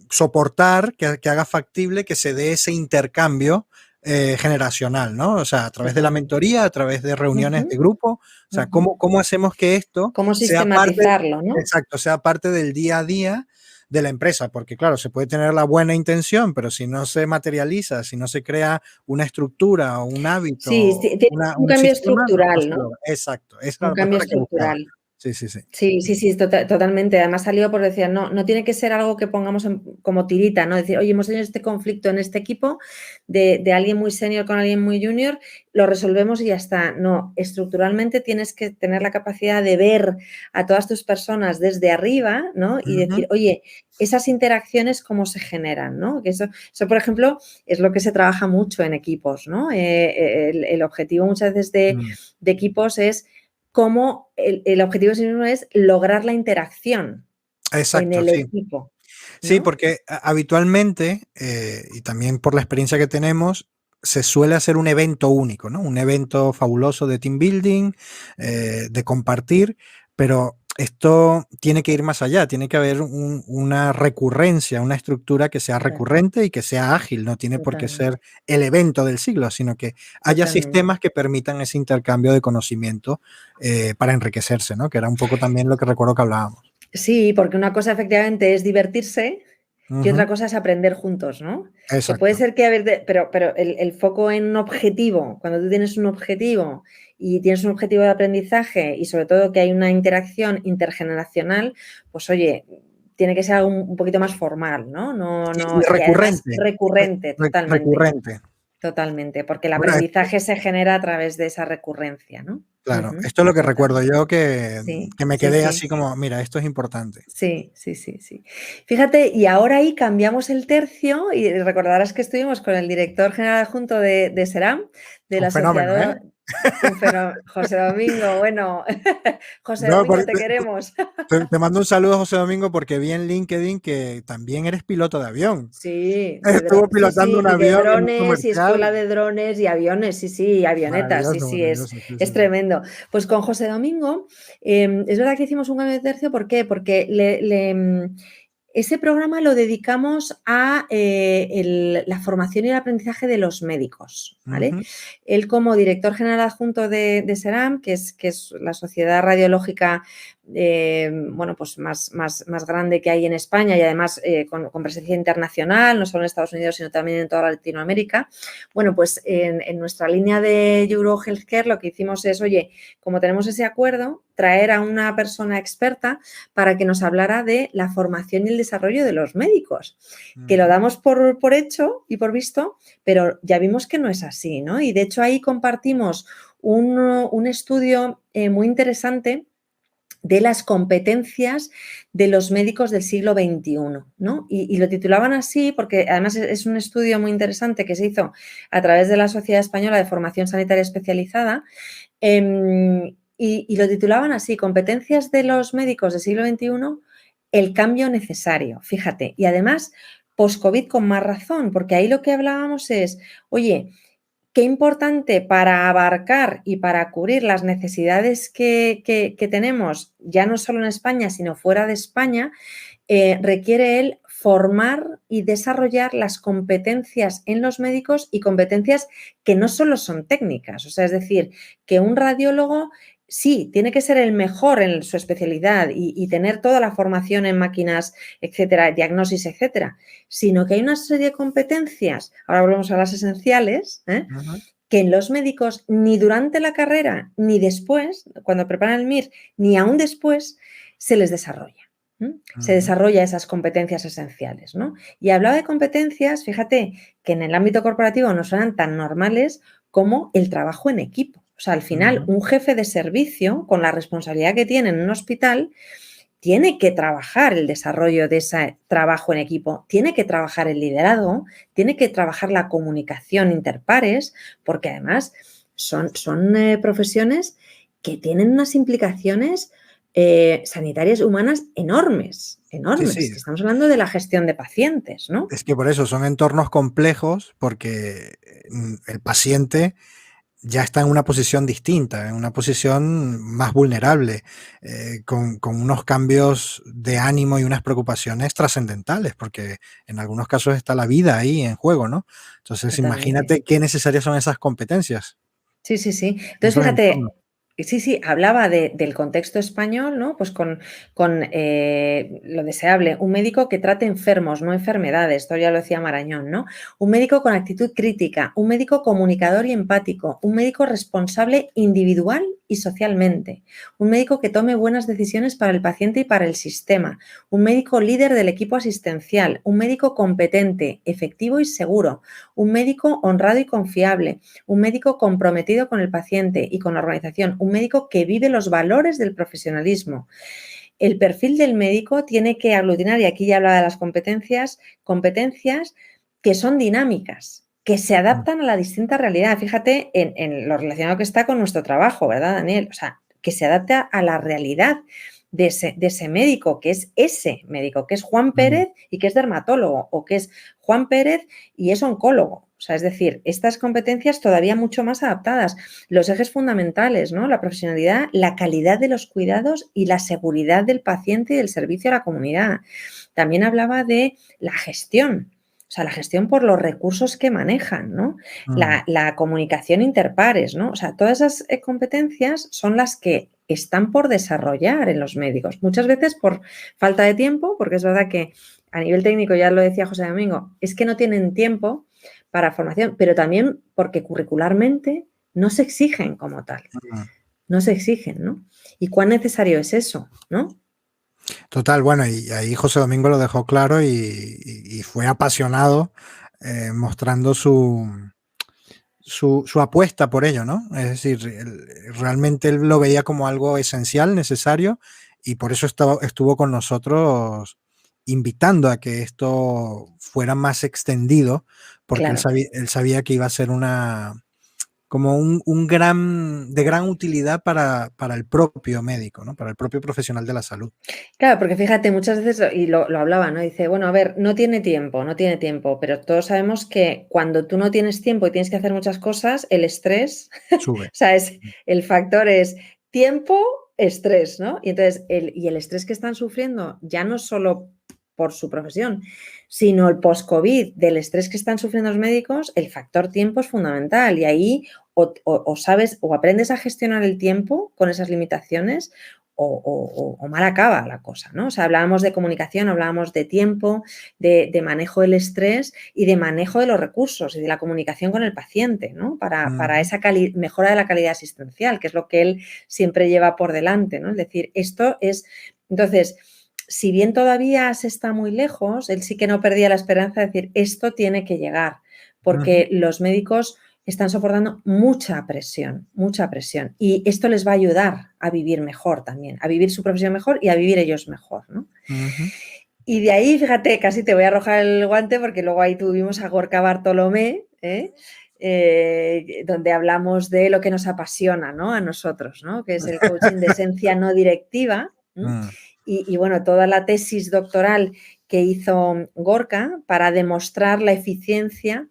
soportar, que haga factible que se dé ese intercambio generacional, ¿no? O sea, a través de la Totalmente. mentoría, a través de reuniones de Ujú, grupo. O sea, ujú. ¿cómo hacemos que esto ¿Cómo sea parte, sistematizarlo, no? exacto, sea parte del día a día de la empresa? Porque claro, se puede tener la buena intención, pero si no se materializa, si no se crea una estructura o un Sí, hábito, tiene un un cambio sistema, no estructural, se ¿no? logra. Exacto, esa era Un la cambio palabra que buscaba. estructural. Sí, sí, sí. Sí, sí, sí, totalmente. Además salió por decir, no tiene que ser algo que pongamos como tirita, ¿no? Decir, oye, hemos tenido este conflicto en este equipo de alguien muy senior con alguien muy junior, lo resolvemos y ya está. No, estructuralmente tienes que tener la capacidad de ver a todas tus personas desde arriba, ¿no? Y Ujú, decir, oye, esas interacciones, ¿cómo se generan, ¿no? Que eso, por ejemplo, es lo que se trabaja mucho en equipos, ¿no? El objetivo muchas veces mm, de equipos es cómo el objetivo sí mismo es lograr la interacción en exacto, el sí. equipo, Sí, ¿no? porque habitualmente, y también por la experiencia que tenemos, se suele hacer un evento único, ¿no? Un evento fabuloso de team building, de compartir, pero esto tiene que ir más allá, tiene que haber una recurrencia, una estructura que sea Claro, recurrente y que sea ágil, no tiene por qué ser totalmente, el evento del siglo, sino que haya totalmente. sistemas que permitan ese intercambio de conocimiento para enriquecerse, ¿no? Que era un poco también lo que recuerdo que hablábamos. Sí, porque una cosa efectivamente es divertirse y otra Ujú, cosa es aprender juntos, ¿no? Que puede exacto. ser que, a ver, pero el foco en un objetivo, cuando tú tienes un objetivo y tienes un objetivo de aprendizaje y sobre todo que hay una interacción intergeneracional, pues oye, tiene que ser algo un poquito más formal, ¿no? No, Y no, y además recurrente, recurrente, totalmente, recurrente. totalmente, porque el Bueno, aprendizaje se genera a través de esa recurrencia, ¿no? claro, Ujú, esto es lo que recuerdo totalmente. yo Sí, que me sí, quedé sí. así como, mira, esto es importante. Sí, sí, sí, sí. Fíjate, y ahora ahí cambiamos el tercio y recordarás que estuvimos con el director general adjunto de SERAM, del Un fenómeno, ¿eh? asociado, José Domingo, bueno, José No, Domingo, te queremos. te mando un saludo, José Domingo, porque vi en LinkedIn que también eres piloto de avión. Sí, Estuvo sí, pilotando sí, un y de avión en un drones y comercial. escuela de drones y aviones, sí, sí, y avionetas, sí, Maravilloso, sí, maravilloso. Sí, es sí, sí. tremendo. Pues con José Domingo, es verdad que hicimos un cambio de tercio, ¿por qué? Porque ese programa lo dedicamos a la formación y el aprendizaje de los médicos, ¿vale? Ujú, Él como director general adjunto de SERAM, que es la sociedad radiológica bueno, pues más grande que hay en España y además con presencia internacional, no solo en Estados Unidos, sino también en toda Latinoamérica. Bueno, pues en nuestra línea de Euro Healthcare lo que hicimos es, oye, como tenemos ese acuerdo, traer a una persona experta para que nos hablara de la formación y el desarrollo de los médicos, que lo ujú. damos por hecho y por visto, pero ya vimos que no es así, ¿no? Y de hecho ahí compartimos un estudio muy interesante de las competencias de los médicos del siglo XXI, ¿no? Y lo titulaban así porque además es un estudio muy interesante que se hizo a través de la Sociedad Española de Formación Sanitaria Especializada y lo titulaban así, competencias de los médicos del siglo XXI, el cambio necesario, fíjate. Y además, post-COVID con más razón, porque ahí lo que hablábamos es, oye, qué importante para abarcar y para cubrir las necesidades que tenemos, ya no solo en España, sino fuera de España, requiere el formar y desarrollar las competencias en los médicos y competencias que no solo son técnicas. O sea, es decir, que un radiólogo sí tiene que ser el mejor en su especialidad y tener toda la formación en máquinas, etcétera, diagnosis, etcétera, sino que hay una serie de competencias, ahora volvemos a las esenciales, Ujú, que en los médicos ni durante la carrera ni después, cuando preparan el MIR, ni aún después, se les desarrolla. Se ujú. desarrolla esas competencias esenciales, ¿no? Y hablaba de competencias, fíjate, que en el ámbito corporativo no suenan tan normales como el trabajo en equipo. O sea, al final, Ujú, un jefe de servicio, con la responsabilidad que tiene en un hospital, tiene que trabajar el desarrollo de ese trabajo en equipo, tiene que trabajar el liderazgo, tiene que trabajar la comunicación interpares, porque además son profesiones que tienen unas implicaciones sanitarias humanas enormes, sí, enormes, sí, que estamos hablando de la gestión de pacientes, ¿no? es que por eso son entornos complejos, porque el paciente ya está en una posición distinta, en una posición más vulnerable, con unos cambios de ánimo y unas preocupaciones trascendentales, porque en algunos casos está la vida ahí en juego, ¿no? Entonces, Totalmente. imagínate qué necesarias son esas competencias Sí, sí, sí. en Entonces, esos fíjate, entornos. sí, sí, hablaba del contexto español, ¿no? Pues con lo deseable, un médico que trate enfermos, no enfermedades, esto ya lo decía Marañón, ¿no? Un médico con actitud crítica, un médico comunicador y empático, un médico responsable individual y socialmente, un médico que tome buenas decisiones para el paciente y para el sistema, un médico líder del equipo asistencial, un médico competente, efectivo y seguro, un médico honrado y confiable, un médico comprometido con el paciente y con la organización, un médico que vive los valores del profesionalismo. El perfil del médico tiene que aglutinar, y aquí ya hablaba de las competencias, competencias que son dinámicas, que se Mm, adaptan a la distinta realidad. Fíjate en lo relacionado que está con nuestro trabajo, ¿verdad, Daniel? O sea, que se adapte a la realidad de ese médico, que es ese médico, que es Juan mm, Pérez y que es dermatólogo, o que es Juan Pérez y es oncólogo. O sea, es decir, estas competencias todavía mucho más adaptadas. Los ejes fundamentales, ¿no? La profesionalidad, la calidad de los cuidados y la seguridad del paciente y del servicio a la comunidad. También hablaba de la gestión. O sea, la gestión por los recursos que manejan, ¿no? La comunicación interpares, ¿no? O sea, todas esas competencias son las que están por desarrollar en los médicos. Muchas veces por falta de tiempo, porque es verdad que a nivel técnico, ya lo decía José Domingo, es que no tienen tiempo para formación, pero también porque curricularmente no se exigen como tal. No se exigen, ¿no? ¿Y cuán necesario es eso, no? Total, bueno, y ahí José Domingo lo dejó claro y fue apasionado mostrando su apuesta por ello, ¿no? Es decir, realmente él lo veía como algo esencial, necesario, y por eso estuvo con nosotros invitando a que esto fuera más extendido, porque Claro. él sabía que iba a ser como de gran utilidad para el propio médico, ¿no? Para el propio profesional de la salud. Claro, porque fíjate, muchas veces, y lo hablaba, ¿no? Dice, bueno, a ver, no tiene tiempo, pero todos sabemos que cuando tú no tienes tiempo y tienes que hacer muchas cosas, el estrés, o Sube. sea, el factor es tiempo, estrés, ¿no? Y entonces, el estrés que están sufriendo, ya no solo por su profesión, sino el post-COVID, del estrés que están sufriendo los médicos, el factor tiempo es fundamental. Y ahí o sabes, o aprendes a gestionar el tiempo con esas limitaciones, o mal acaba la cosa, ¿no? O sea, hablábamos de comunicación, hablábamos de tiempo, de manejo del estrés y de manejo de los recursos y de la comunicación con el paciente, ¿no? Para esa mejora de la calidad asistencial, que es lo que él siempre lleva por delante, ¿no? Es decir, esto es... Entonces, si bien todavía se está muy lejos, él sí que no perdía la esperanza de decir, esto tiene que llegar, porque los médicos están soportando mucha presión. Y esto les va a ayudar a vivir mejor también, a vivir su profesión mejor y a vivir ellos mejor, ¿no? Y de ahí, fíjate, casi te voy a arrojar el guante porque luego ahí tuvimos a Gorka Bartolomé, donde hablamos de lo que nos apasiona, ¿no? A nosotros, ¿no? Que es el coaching de esencia no directiva. Y bueno, toda la tesis doctoral que hizo Gorka para demostrar la eficiencia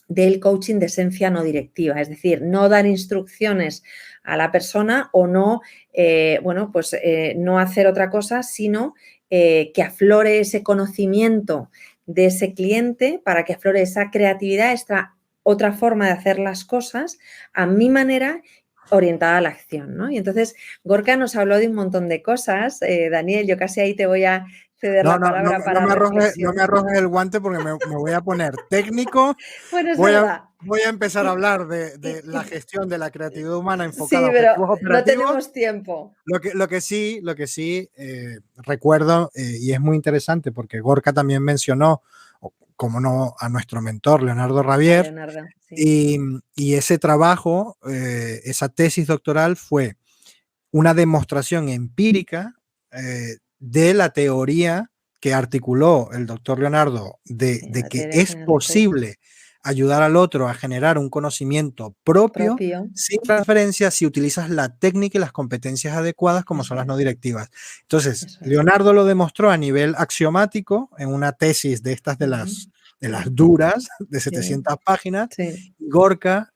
del coaching de esencia no directiva, es decir, no dar instrucciones a la persona o no, no hacer otra cosa, sino que aflore ese conocimiento de ese cliente para que aflore esa creatividad, esta otra forma de hacer las cosas a mi manera, orientada a la acción, ¿no? Y entonces Gorka nos habló de un montón de cosas. Daniel, yo casi ahí te voy a ceder la palabra para no me arrojes el guante porque me voy a poner técnico. Bueno, es verdad. Voy a empezar a hablar de la gestión de la creatividad humana enfocada Sí, a pero objetivos no operativos. tenemos tiempo. Lo que sí recuerdo, y es muy interesante porque Gorka también mencionó, como no, a nuestro mentor Leonardo Ravier, Leonardo, sí. y ese trabajo, esa tesis doctoral fue una demostración empírica de la teoría que articuló el doctor Leonardo de que es posible ayudar al otro a generar un conocimiento propio sin transferencia si utilizas la técnica y las competencias adecuadas como son las no directivas. Entonces, Leonardo lo demostró a nivel axiomático en una tesis de estas de las duras, de 700 páginas. Gorka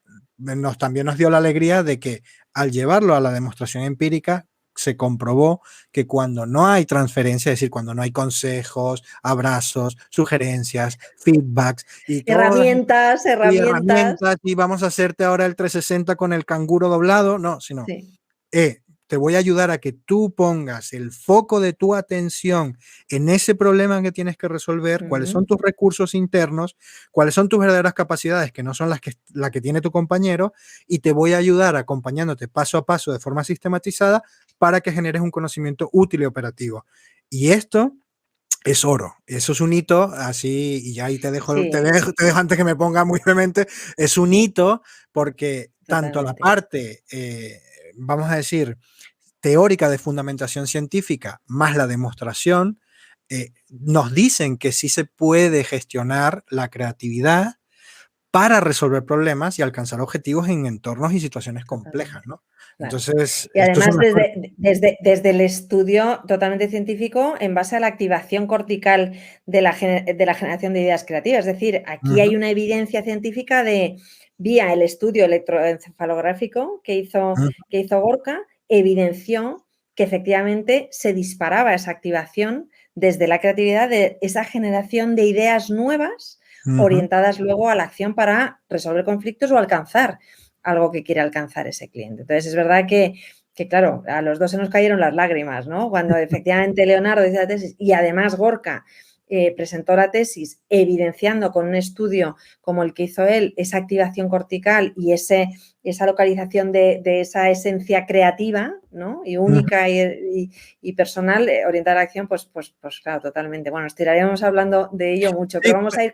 también nos dio la alegría de que al llevarlo a la demostración empírica se comprobó que cuando no hay transferencia, es decir, cuando no hay consejos, abrazos, sugerencias, feedbacks y herramientas y vamos a hacerte ahora el 360 con el canguro doblado, no, sino te voy a ayudar a que tú pongas el foco de tu atención en ese problema que tienes que resolver, cuáles son tus recursos internos, cuáles son tus verdaderas capacidades, que no son las que tiene tu compañero, y te voy a ayudar acompañándote paso a paso de forma sistematizada para que generes un conocimiento útil y operativo. Y esto es oro, eso es un hito, así, y ya ahí te dejo antes que me ponga muy vehemente, es un hito porque tanto la parte, vamos a decir, teórica de fundamentación científica más la demostración, nos dicen que sí se puede gestionar la creatividad para resolver problemas y alcanzar objetivos en entornos y situaciones complejas, Totalmente. ¿no? Claro. Entonces, Y esto es además una cosa. desde el estudio totalmente científico en base a la activación cortical de la generación de ideas creativas. Es decir, aquí hay una evidencia científica vía el estudio electroencefalográfico que hizo Gorka, evidenció que efectivamente se disparaba esa activación desde la creatividad de esa generación de ideas nuevas orientadas luego a la acción para resolver conflictos o alcanzar algo que quiere alcanzar ese cliente. Entonces, es verdad que claro, a los dos se nos cayeron las lágrimas, ¿no? Cuando efectivamente Leonardo dice la tesis y además Gorka presentó la tesis evidenciando con un estudio como el que hizo él esa activación cortical y esa localización de esa esencia creativa, ¿no? Y única y personal orientada a la acción, pues claro, totalmente. Bueno, estiraríamos hablando de ello mucho, pero Sí, vamos a ir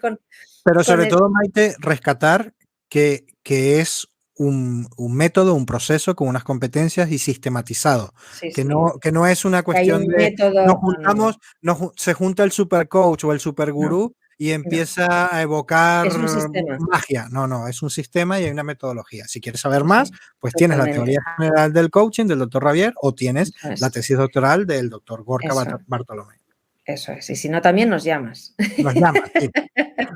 pero con sobre todo, Maite, rescatar que es un método, un proceso con unas competencias y sistematizado, Sí, que sí. no es una Que hay cuestión un de nos método, no. juntamos, se junta el super coach o el super No, gurú y no. empieza a evocar Es un sistema. magia. No, es un sistema y hay una metodología. Si quieres saber Sí, más, sí, pues tienes la totalmente. teoría general del coaching del doctor Javier o tienes Eso la es. tesis doctoral del doctor Gorka Eso, Bartolomé. eso es. Y si no, también nos llamas. Nos llamas, sí.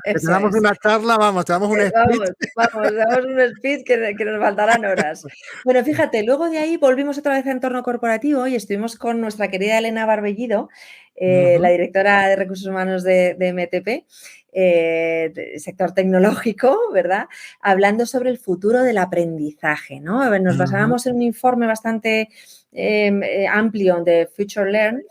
Que te Eso damos es. una charla, vamos, te damos un speech. Damos un speech que nos faltarán horas. Bueno, fíjate, luego de ahí volvimos otra vez a entorno corporativo y estuvimos con nuestra querida Elena Barbellido, la directora de Recursos Humanos de MTP, sector tecnológico, ¿verdad? Hablando sobre el futuro del aprendizaje, ¿no? Nos basábamos en un informe bastante amplio de Future Learn,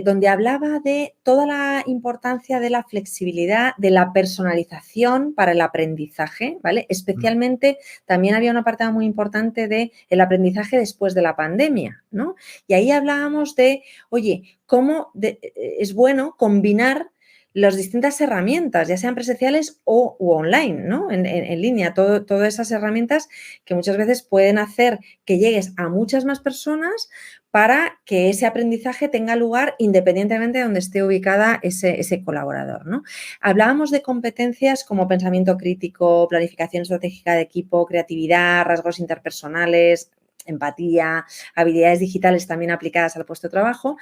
donde hablaba de toda la importancia de la flexibilidad, de la personalización para el aprendizaje, ¿vale? Especialmente también había una parte muy importante del aprendizaje después de la pandemia, ¿no? Y ahí hablábamos de, oye, cómo es bueno combinar las distintas herramientas, ya sean presenciales u online, ¿no? En línea, todas esas herramientas que muchas veces pueden hacer que llegues a muchas más personas para que ese aprendizaje tenga lugar independientemente de donde esté ubicada ese colaborador, ¿no? Hablábamos de competencias como pensamiento crítico, planificación estratégica de equipo, creatividad, rasgos interpersonales, empatía, habilidades digitales también aplicadas al puesto de trabajo.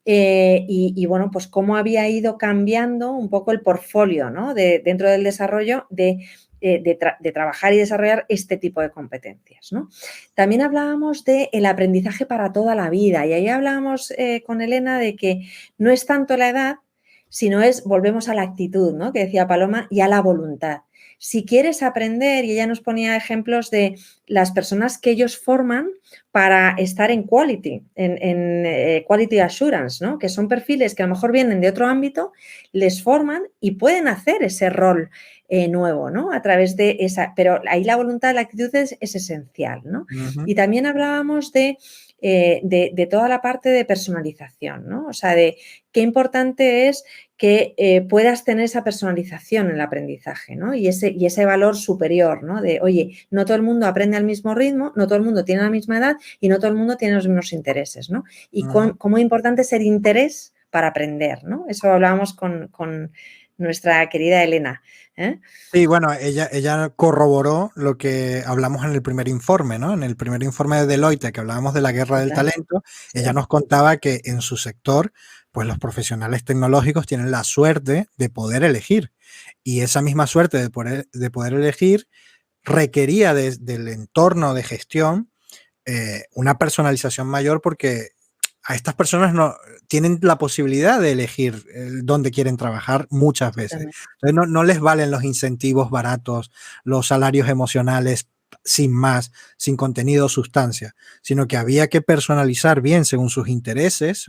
Y bueno, pues cómo había ido cambiando un poco el portfolio, ¿no? Dentro del desarrollo de trabajar y desarrollar este tipo de competencias, ¿no? También hablábamos del aprendizaje para toda la vida y ahí hablábamos con Elena de que no es tanto la edad, sino volvemos a la actitud, ¿no? Que decía Paloma, y a la voluntad. Si quieres aprender, y ella nos ponía ejemplos de las personas que ellos forman para estar en quality, en quality assurance, ¿no? Que son perfiles que a lo mejor vienen de otro ámbito, les forman y pueden hacer ese rol nuevo, ¿no? A través de esa, pero ahí la voluntad, la actitud es esencial, ¿no? Y también hablábamos de toda la parte de personalización, ¿no? O sea, de qué importante es que puedas tener esa personalización en el aprendizaje, ¿no? Y ese valor superior, ¿no? De, oye, no todo el mundo aprende al mismo ritmo, no todo el mundo tiene la misma edad y no todo el mundo tiene los mismos intereses, ¿no? Y cómo es importante ser interés para aprender, ¿no? Eso hablábamos con nuestra querida Elena. Sí, bueno, ella corroboró lo que hablamos en el primer informe, ¿no? En el primer informe de Deloitte, que hablábamos de la guerra del talento, Sí. ella nos contaba que en su sector, pues los profesionales tecnológicos tienen la suerte de poder elegir. Y esa misma suerte de poder elegir requería del entorno de gestión una personalización mayor porque a estas personas no tienen la posibilidad de elegir dónde quieren trabajar muchas veces. Entonces no les valen los incentivos baratos, los salarios emocionales sin más, sin contenido o sustancia, sino que había que personalizar bien según sus intereses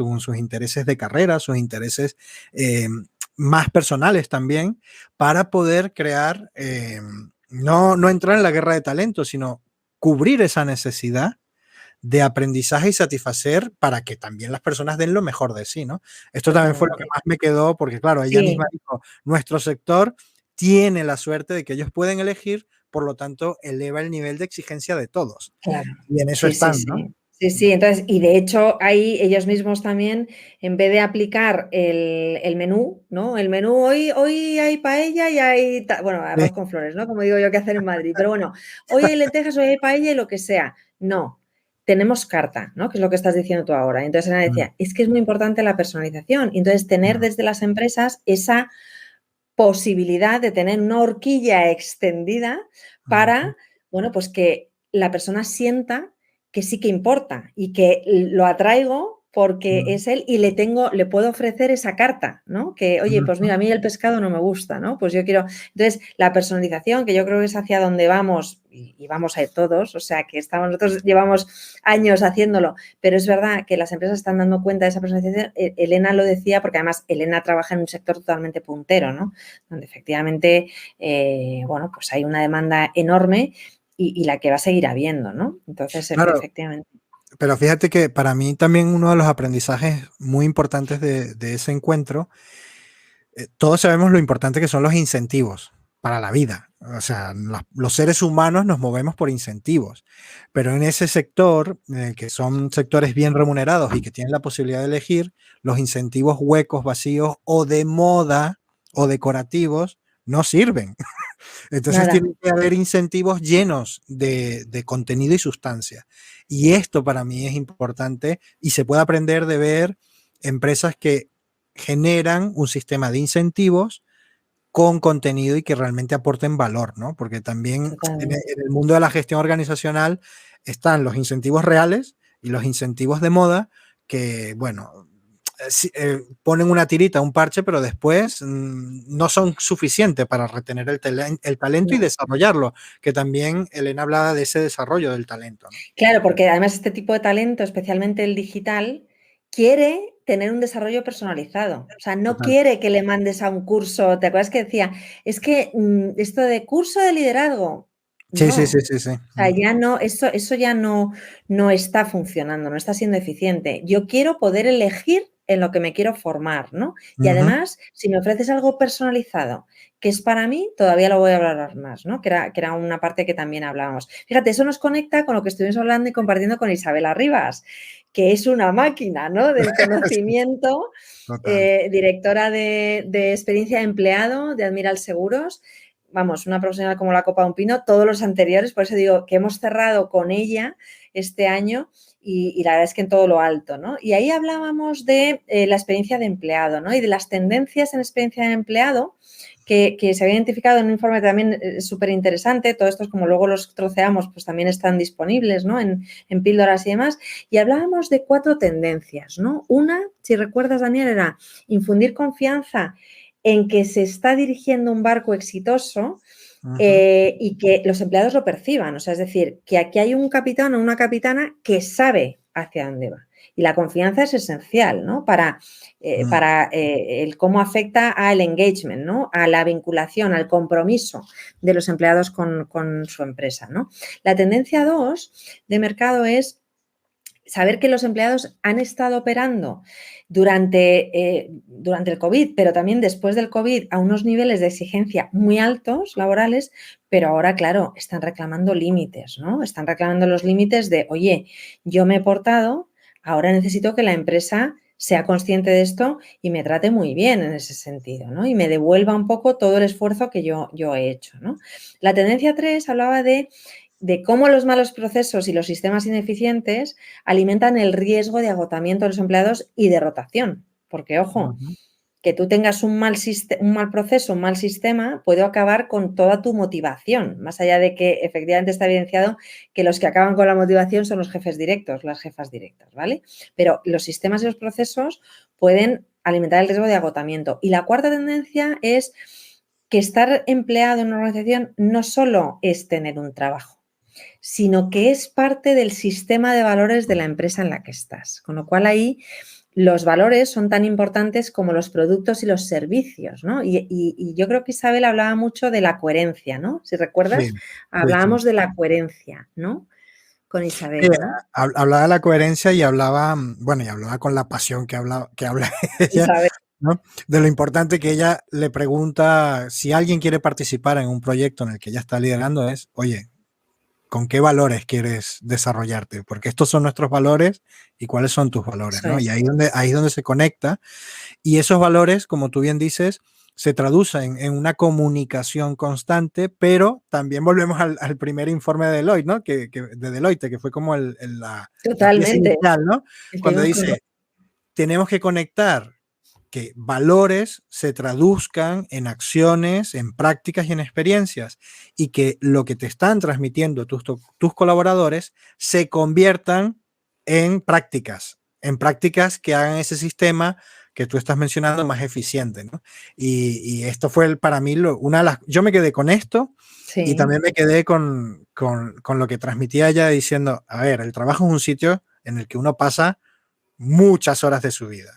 de carrera, sus intereses más personales también, para poder crear, no entrar en la guerra de talentos, sino cubrir esa necesidad de aprendizaje y satisfacer para que también las personas den lo mejor de sí, ¿no? Esto también fue lo que más me quedó, porque claro, ella misma dijo, nuestro sector tiene la suerte de que ellos pueden elegir, por lo tanto, eleva el nivel de exigencia de todos. Claro. Y en eso Sí, sí, están, ¿no? sí. Sí, sí, entonces, y de hecho ahí ellos mismos también, en vez de aplicar el menú, ¿no? El menú, hoy hay paella y hay, bueno, Sí. arroz con flores, ¿no? Como digo yo que hacer en Madrid, pero bueno, hoy hay lentejas, hoy hay paella y lo que sea. No, tenemos carta, ¿no? Que es lo que estás diciendo tú ahora. Entonces Ana Mm, decía, es que es muy importante la personalización. Entonces, tener mm, desde las empresas esa posibilidad de tener una horquilla extendida ujú, para, bueno, pues que la persona sienta que sí que importa y que lo atraigo porque mm, es él y le puedo ofrecer esa carta, ¿no? Que, oye, pues ujú. mira, a mí el pescado no me gusta, ¿no? Pues yo quiero. Entonces, la personalización, que yo creo que es hacia donde vamos, y vamos a ir todos, o sea, que nosotros llevamos años haciéndolo, pero es verdad que las empresas están dando cuenta de esa personalización. Elena lo decía, porque además Elena trabaja en un sector totalmente puntero, ¿no? Donde efectivamente, bueno, pues hay una demanda enorme y la que va a seguir habiendo, ¿no? Entonces, Claro, efectivamente. pero fíjate que para mí también uno de los aprendizajes muy importantes de ese encuentro, todos sabemos lo importante que son los incentivos para la vida. O sea, los seres humanos nos movemos por incentivos, pero en ese sector, que son sectores bien remunerados y que tienen la posibilidad de elegir, los incentivos huecos, vacíos o de moda o decorativos no sirven. Entonces Nada, tiene que haber incentivos llenos de contenido y sustancia. Y esto para mí es importante y se puede aprender de ver empresas que generan un sistema de incentivos con contenido y que realmente aporten valor, ¿no? Porque también totalmente. en el mundo de la gestión organizacional están los incentivos reales y los incentivos de moda que, bueno, ponen una tirita, un parche, pero después no son suficientes para retener el talento y No. desarrollarlo, que también Elena hablaba de ese desarrollo del talento, ¿no? Claro, porque además este tipo de talento, especialmente el digital, quiere tener un desarrollo personalizado. O sea, no Total. quiere que le mandes a un curso. ¿Te acuerdas que decía, es que esto de curso de liderazgo? Sí, sí, No. sí, sí, sí. O sea, ya no, eso ya no está funcionando, no está siendo eficiente. Yo quiero poder elegir en lo que me quiero formar, ¿no? Y Ujú. además, si me ofreces algo personalizado que es para mí, todavía lo voy a valorar más, ¿no? Que era una parte que también hablábamos. Fíjate, eso nos conecta con lo que estuvimos hablando y compartiendo con Isabela Rivas, que es una máquina, ¿no? Del conocimiento, Total. directora de experiencia de empleado de Admiral Seguros. Vamos, una profesional como la copa de un pino, todos los anteriores, por eso digo que hemos cerrado con ella este año y la verdad es que en todo lo alto, ¿no? Y ahí hablábamos de la experiencia de empleado, ¿no? Y de las tendencias en experiencia de empleado que se había identificado en un informe también súper interesante. Todos estos, como luego los troceamos, pues también están disponibles, ¿no? En píldoras y demás. Y hablábamos de 4 tendencias, ¿no? Una, si recuerdas, Daniel, era infundir confianza en que se está dirigiendo un barco exitoso Ujú. y que los empleados lo perciban. O sea, es decir, que aquí hay un capitán o una capitana que sabe hacia dónde va. Y la confianza es esencial, ¿no? Mm. El cómo afecta al engagement, ¿no? A la vinculación, al compromiso de los empleados con su empresa, ¿no? La tendencia 2 de mercado es saber que los empleados han estado operando durante el COVID, pero también después del COVID a unos niveles de exigencia muy altos laborales, pero ahora, claro, están reclamando límites, ¿no? Están reclamando los límites de, oye, yo me he portado, ahora necesito que la empresa sea consciente de esto y me trate muy bien en ese sentido, ¿no? Y me devuelva un poco todo el esfuerzo que yo he hecho, ¿no? La tendencia 3 hablaba de cómo los malos procesos y los sistemas ineficientes alimentan el riesgo de agotamiento de los empleados y de rotación. Porque, ojo, Ujú. que tú tengas un mal proceso, un mal sistema, puede acabar con toda tu motivación, más allá de que efectivamente está evidenciado que los que acaban con la motivación son los jefes directos, las jefas directas, ¿vale? Pero los sistemas y los procesos pueden alimentar el riesgo de agotamiento. Y la cuarta tendencia es que estar empleado en una organización no solo es tener un trabajo, sino que es parte del sistema de valores de la empresa en la que estás. Con lo cual ahí los valores son tan importantes como los productos y los servicios, ¿no? Y yo creo que Isabel hablaba mucho de la coherencia, ¿no? Si Sí, recuerdas, sí, sí. hablábamos de la coherencia, ¿no? Con Sí, Isabel, ¿no? hablaba de la coherencia y hablaba, bueno, y hablaba con la pasión que habla ella, Isabel, ¿no? De lo importante que ella le pregunta si alguien quiere participar en un proyecto en el que ella está liderando es, oye, con qué valores quieres desarrollarte, porque estos son nuestros valores y cuáles son tus valores, Eso ¿no? Y es. ahí es donde se conecta. Y esos valores, como tú bien dices, se traducen en una comunicación constante, pero también volvemos al primer informe de Deloitte, ¿no? De Deloitte, que fue como la pieza Totalmente. inicial, ¿no? Cuando Estuvimos con dice, tenemos que conectar que valores se traduzcan en acciones, en prácticas y en experiencias, y que lo que te están transmitiendo tus colaboradores se conviertan en prácticas que hagan ese sistema que tú estás mencionando más eficiente, ¿no? Y esto fue para mí una de las... Yo me quedé con esto y Sí, también me quedé con lo que transmitía ella diciendo, a ver, el trabajo es un sitio en el que uno pasa muchas horas de su vida.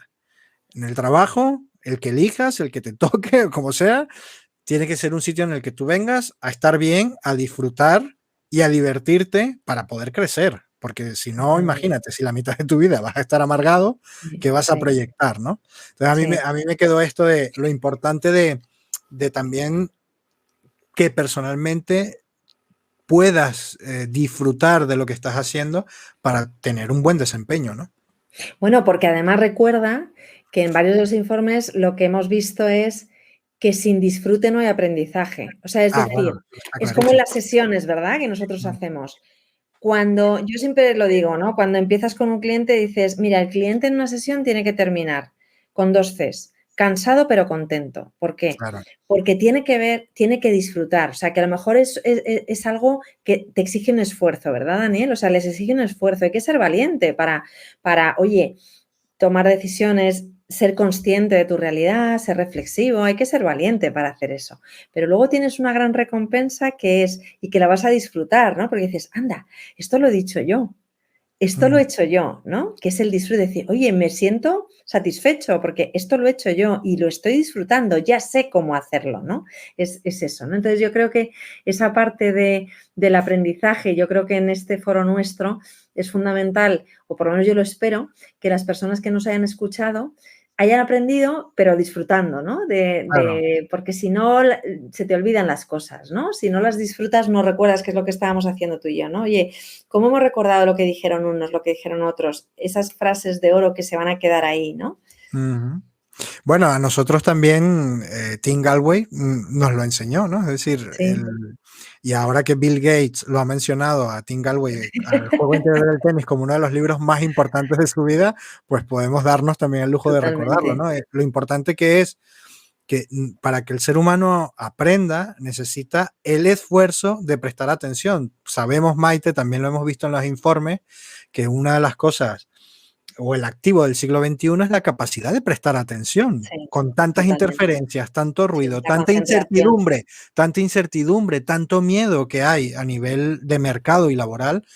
En el trabajo, el que elijas, el que te toque, o como sea, tiene que ser un sitio en el que tú vengas a estar bien, a disfrutar y a divertirte para poder crecer. Porque si no, totalmente. imagínate, si la mitad de tu vida vas a estar amargado, Sí, ¿qué vas a sí, proyectar, no? Entonces sí. a mí me quedó esto de lo importante de también que personalmente puedas disfrutar de lo que estás haciendo para tener un buen desempeño, ¿no? Bueno, porque además recuerda que en varios de los informes lo que hemos visto es que sin disfrute no hay aprendizaje. O sea, es Ah, bueno, decir, está es como en clarísimo. las sesiones, ¿verdad? Que nosotros hacemos. Cuando, yo siempre lo digo, ¿no? Cuando empiezas con un cliente dices, mira, el cliente en una sesión tiene que terminar con 2 Cs, cansado pero contento. ¿Por qué? Claro. Porque tiene que disfrutar. O sea, que a lo mejor es algo que te exige un esfuerzo, ¿verdad, Daniel? O sea, les exige un esfuerzo. Hay que ser valiente oye, tomar decisiones, ser consciente de tu realidad, ser reflexivo, hay que ser valiente para hacer eso. Pero luego tienes una gran recompensa que es, y que la vas a disfrutar, ¿no? Porque dices, anda, esto lo he dicho yo, esto lo he hecho yo, ¿no? Que es el disfrute de decir, oye, me siento satisfecho porque esto lo he hecho yo y lo estoy disfrutando, ya sé cómo hacerlo, ¿no? Es eso, ¿no? Entonces yo creo que esa parte del aprendizaje, yo creo que en este foro nuestro es fundamental, o por lo menos yo lo espero, que las personas que nos hayan escuchado hayan aprendido, pero disfrutando, ¿no? Claro. Porque si no, se te olvidan las cosas, ¿no? Si no las disfrutas, no recuerdas qué es lo que estábamos haciendo tú y yo, ¿no? Oye, ¿cómo hemos recordado lo que dijeron unos, lo que dijeron otros? Esas frases de oro que se van a quedar ahí, ¿no? Ujú. Bueno, a nosotros también Tim Galway nos lo enseñó, ¿no? Es decir, Sí, y ahora que Bill Gates lo ha mencionado a Tim Galway, al juego interior del tenis, como uno de los libros más importantes de su vida, pues podemos darnos también el lujo de recordarlo, totalmente. ¿no? Lo importante que es que para que el ser humano aprenda necesita el esfuerzo de prestar atención. Sabemos, Maite, también lo hemos visto en los informes, que una de las cosas o el activo del siglo XXI es la capacidad de prestar atención Sí, con tantas totalmente. interferencias, tanto Sí, ruido, la concentración. tanta incertidumbre, tanto miedo que hay a nivel de mercado y laboral.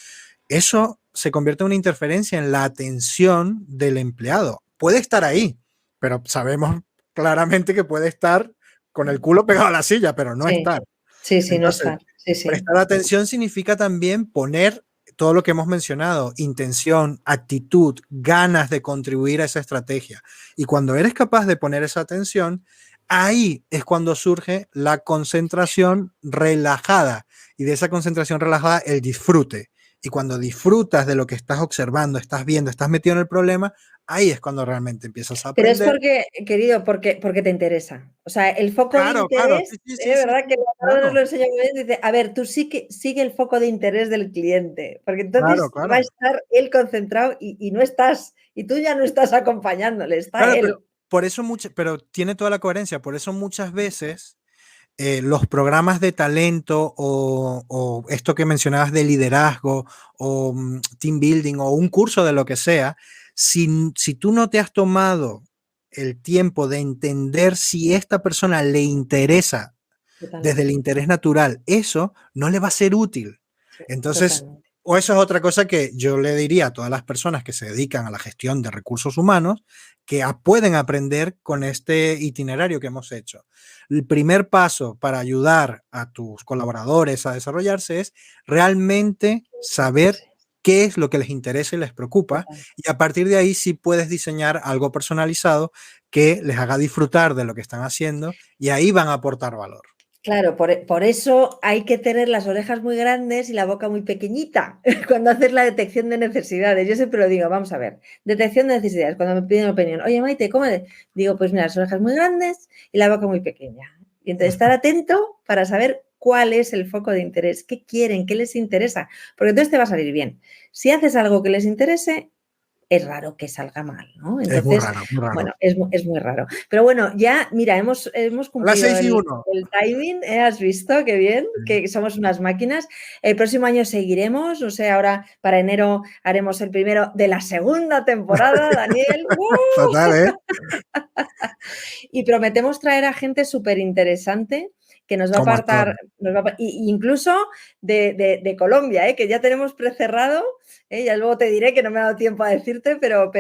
Eso se convierte en una interferencia en la atención del empleado. Puede estar ahí, pero sabemos claramente que puede estar con el culo pegado a la silla, pero no Sí, estar. sí, sí, no Entonces, estar. Sí, sí. prestar atención significa también poner todo lo que hemos mencionado, intención, actitud, ganas de contribuir a esa estrategia. Y cuando eres capaz de poner esa atención, ahí es cuando surge la concentración relajada. Y de esa concentración relajada, el disfrute. Y cuando disfrutas de lo que estás observando, estás viendo, estás metido en el problema, ahí es cuando realmente empiezas a Pero es aprender. porque, querido, porque te interesa. O sea, el foco de Claro, claro, interés, sí, sí, sí, sí, ¿verdad? Que sí, Leonardo nos claro, lo enseña muy bien, dice, a ver, tú sí que sigue el foco de interés del cliente, porque claro, entonces va a claro. estar él concentrado y no estás, y tú ya no estás acompañándole, está Claro, él. pero tiene toda la coherencia. Por eso muchas veces los programas de talento o esto que mencionabas de liderazgo o team building o un curso de lo que sea, si tú no te has tomado el tiempo de entender si esta persona le interesa desde el Totalmente, interés natural, eso no le va a ser útil. sí, Entonces, totalmente. o eso es otra cosa que yo le diría a todas las personas que se dedican a la gestión de recursos humanos, que pueden aprender con este itinerario que hemos hecho. El primer paso para ayudar a tus colaboradores a desarrollarse es realmente saber Sí, qué es lo que les interesa y les preocupa, total. y a partir de ahí sí puedes diseñar algo personalizado que les haga disfrutar de lo que están haciendo y ahí van a aportar valor. Claro, por eso hay que tener las orejas muy grandes y la boca muy pequeñita cuando haces la detección de necesidades. Yo siempre lo digo, vamos a ver, detección de necesidades, cuando me piden opinión, oye Maite, ¿cómo? Digo, pues mira, las orejas muy grandes y la boca muy pequeña. Y entonces estar atento para saber cuál es el foco de interés, qué quieren, qué les interesa, porque entonces te va a salir bien. Si haces algo que les interese, es raro que salga mal, ¿no? Es muy Entonces, raro, muy raro. bueno, es muy raro. Pero bueno, ya, mira, hemos A las cumplido 6:01. el timing, ¿eh? ¿Has visto? Qué bien, que somos unas máquinas. El próximo año seguiremos, no sé, ahora para enero haremos el primero de la segunda temporada, Daniel. Total, ¿eh? Y prometemos traer a gente súper interesante que nos va a Como actor. apartar, incluso de Colombia, que ya tenemos precerrado, ya luego te diré que no me ha dado tiempo a decirte, Perfecto.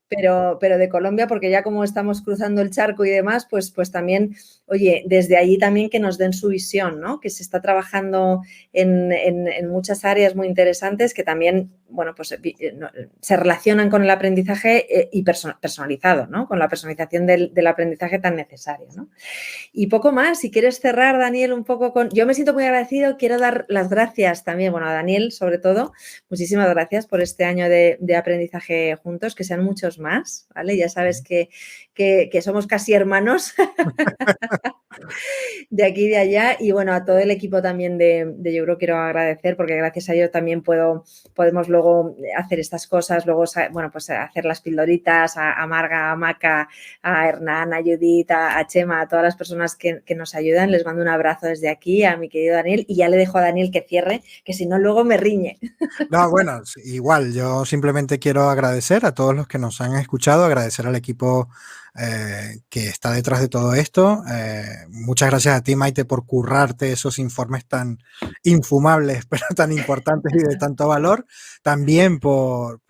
pero de Colombia, porque ya como estamos cruzando el charco y demás, pues también, oye, desde allí también que nos den su visión, ¿no? Que se está trabajando en muchas áreas muy interesantes que también, bueno, pues se relacionan con el aprendizaje y personalizado, ¿no? Con la personalización del aprendizaje tan necesario, ¿no? Y poco más, si quieres cerrar, Daniel, un poco con... Yo me siento muy agradecido, quiero dar las gracias también, bueno, a Daniel sobre todo, muchísimas gracias por este año de aprendizaje juntos, que sean muchos más, ¿vale? Ya sabes que somos casi hermanos de aquí y de allá y bueno, a todo el equipo también de Yo quiero agradecer porque gracias a ello también podemos luego hacer estas cosas, luego, bueno, pues hacer las pildoritas, a Marga, a Maca, a Hernán, a Judith, a Chema, a todas las personas que nos ayudan, les mando un abrazo desde aquí a mi querido Daniel y ya le dejo a Daniel que cierre, que si no luego me riñe. No, bueno, igual, yo simplemente quiero agradecer a todos los que nos han escuchado, agradecer al equipo que está detrás de todo esto. Muchas gracias a ti, Maite, por currarte esos informes tan infumables, pero tan importantes y de tanto valor. También por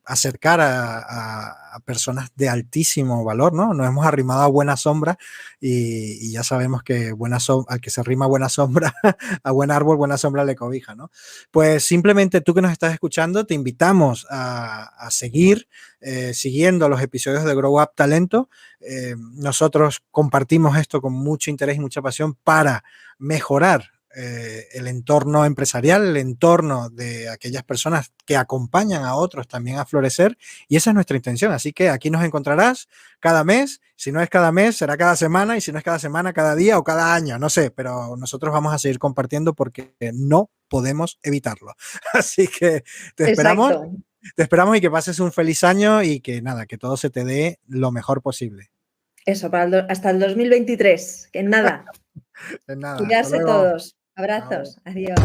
acercar a personas de altísimo valor, ¿no? Nos hemos arrimado a Buena Sombra y ya sabemos que al que se arrima buena sombra, a buen árbol, buena sombra le cobija, ¿no? Pues simplemente tú que nos estás escuchando, te invitamos a seguir siguiendo los episodios de Grow Up Talento. Nosotros compartimos esto con mucho interés y mucha pasión para mejorar el entorno empresarial, el entorno de aquellas personas que acompañan a otros también a florecer, y esa es nuestra intención. Así que aquí nos encontrarás cada mes. Si no es cada mes, será cada semana, y si no es cada semana, cada día o cada año, no sé, pero nosotros vamos a seguir compartiendo porque no podemos evitarlo. Así que te esperamos, Exacto. te esperamos y que pases un feliz año y que nada, que todo se te dé lo mejor posible. Eso, hasta el 2023, que nada. De nada, hasta Cuidarse luego. todos. Chao. Abrazos. Adiós.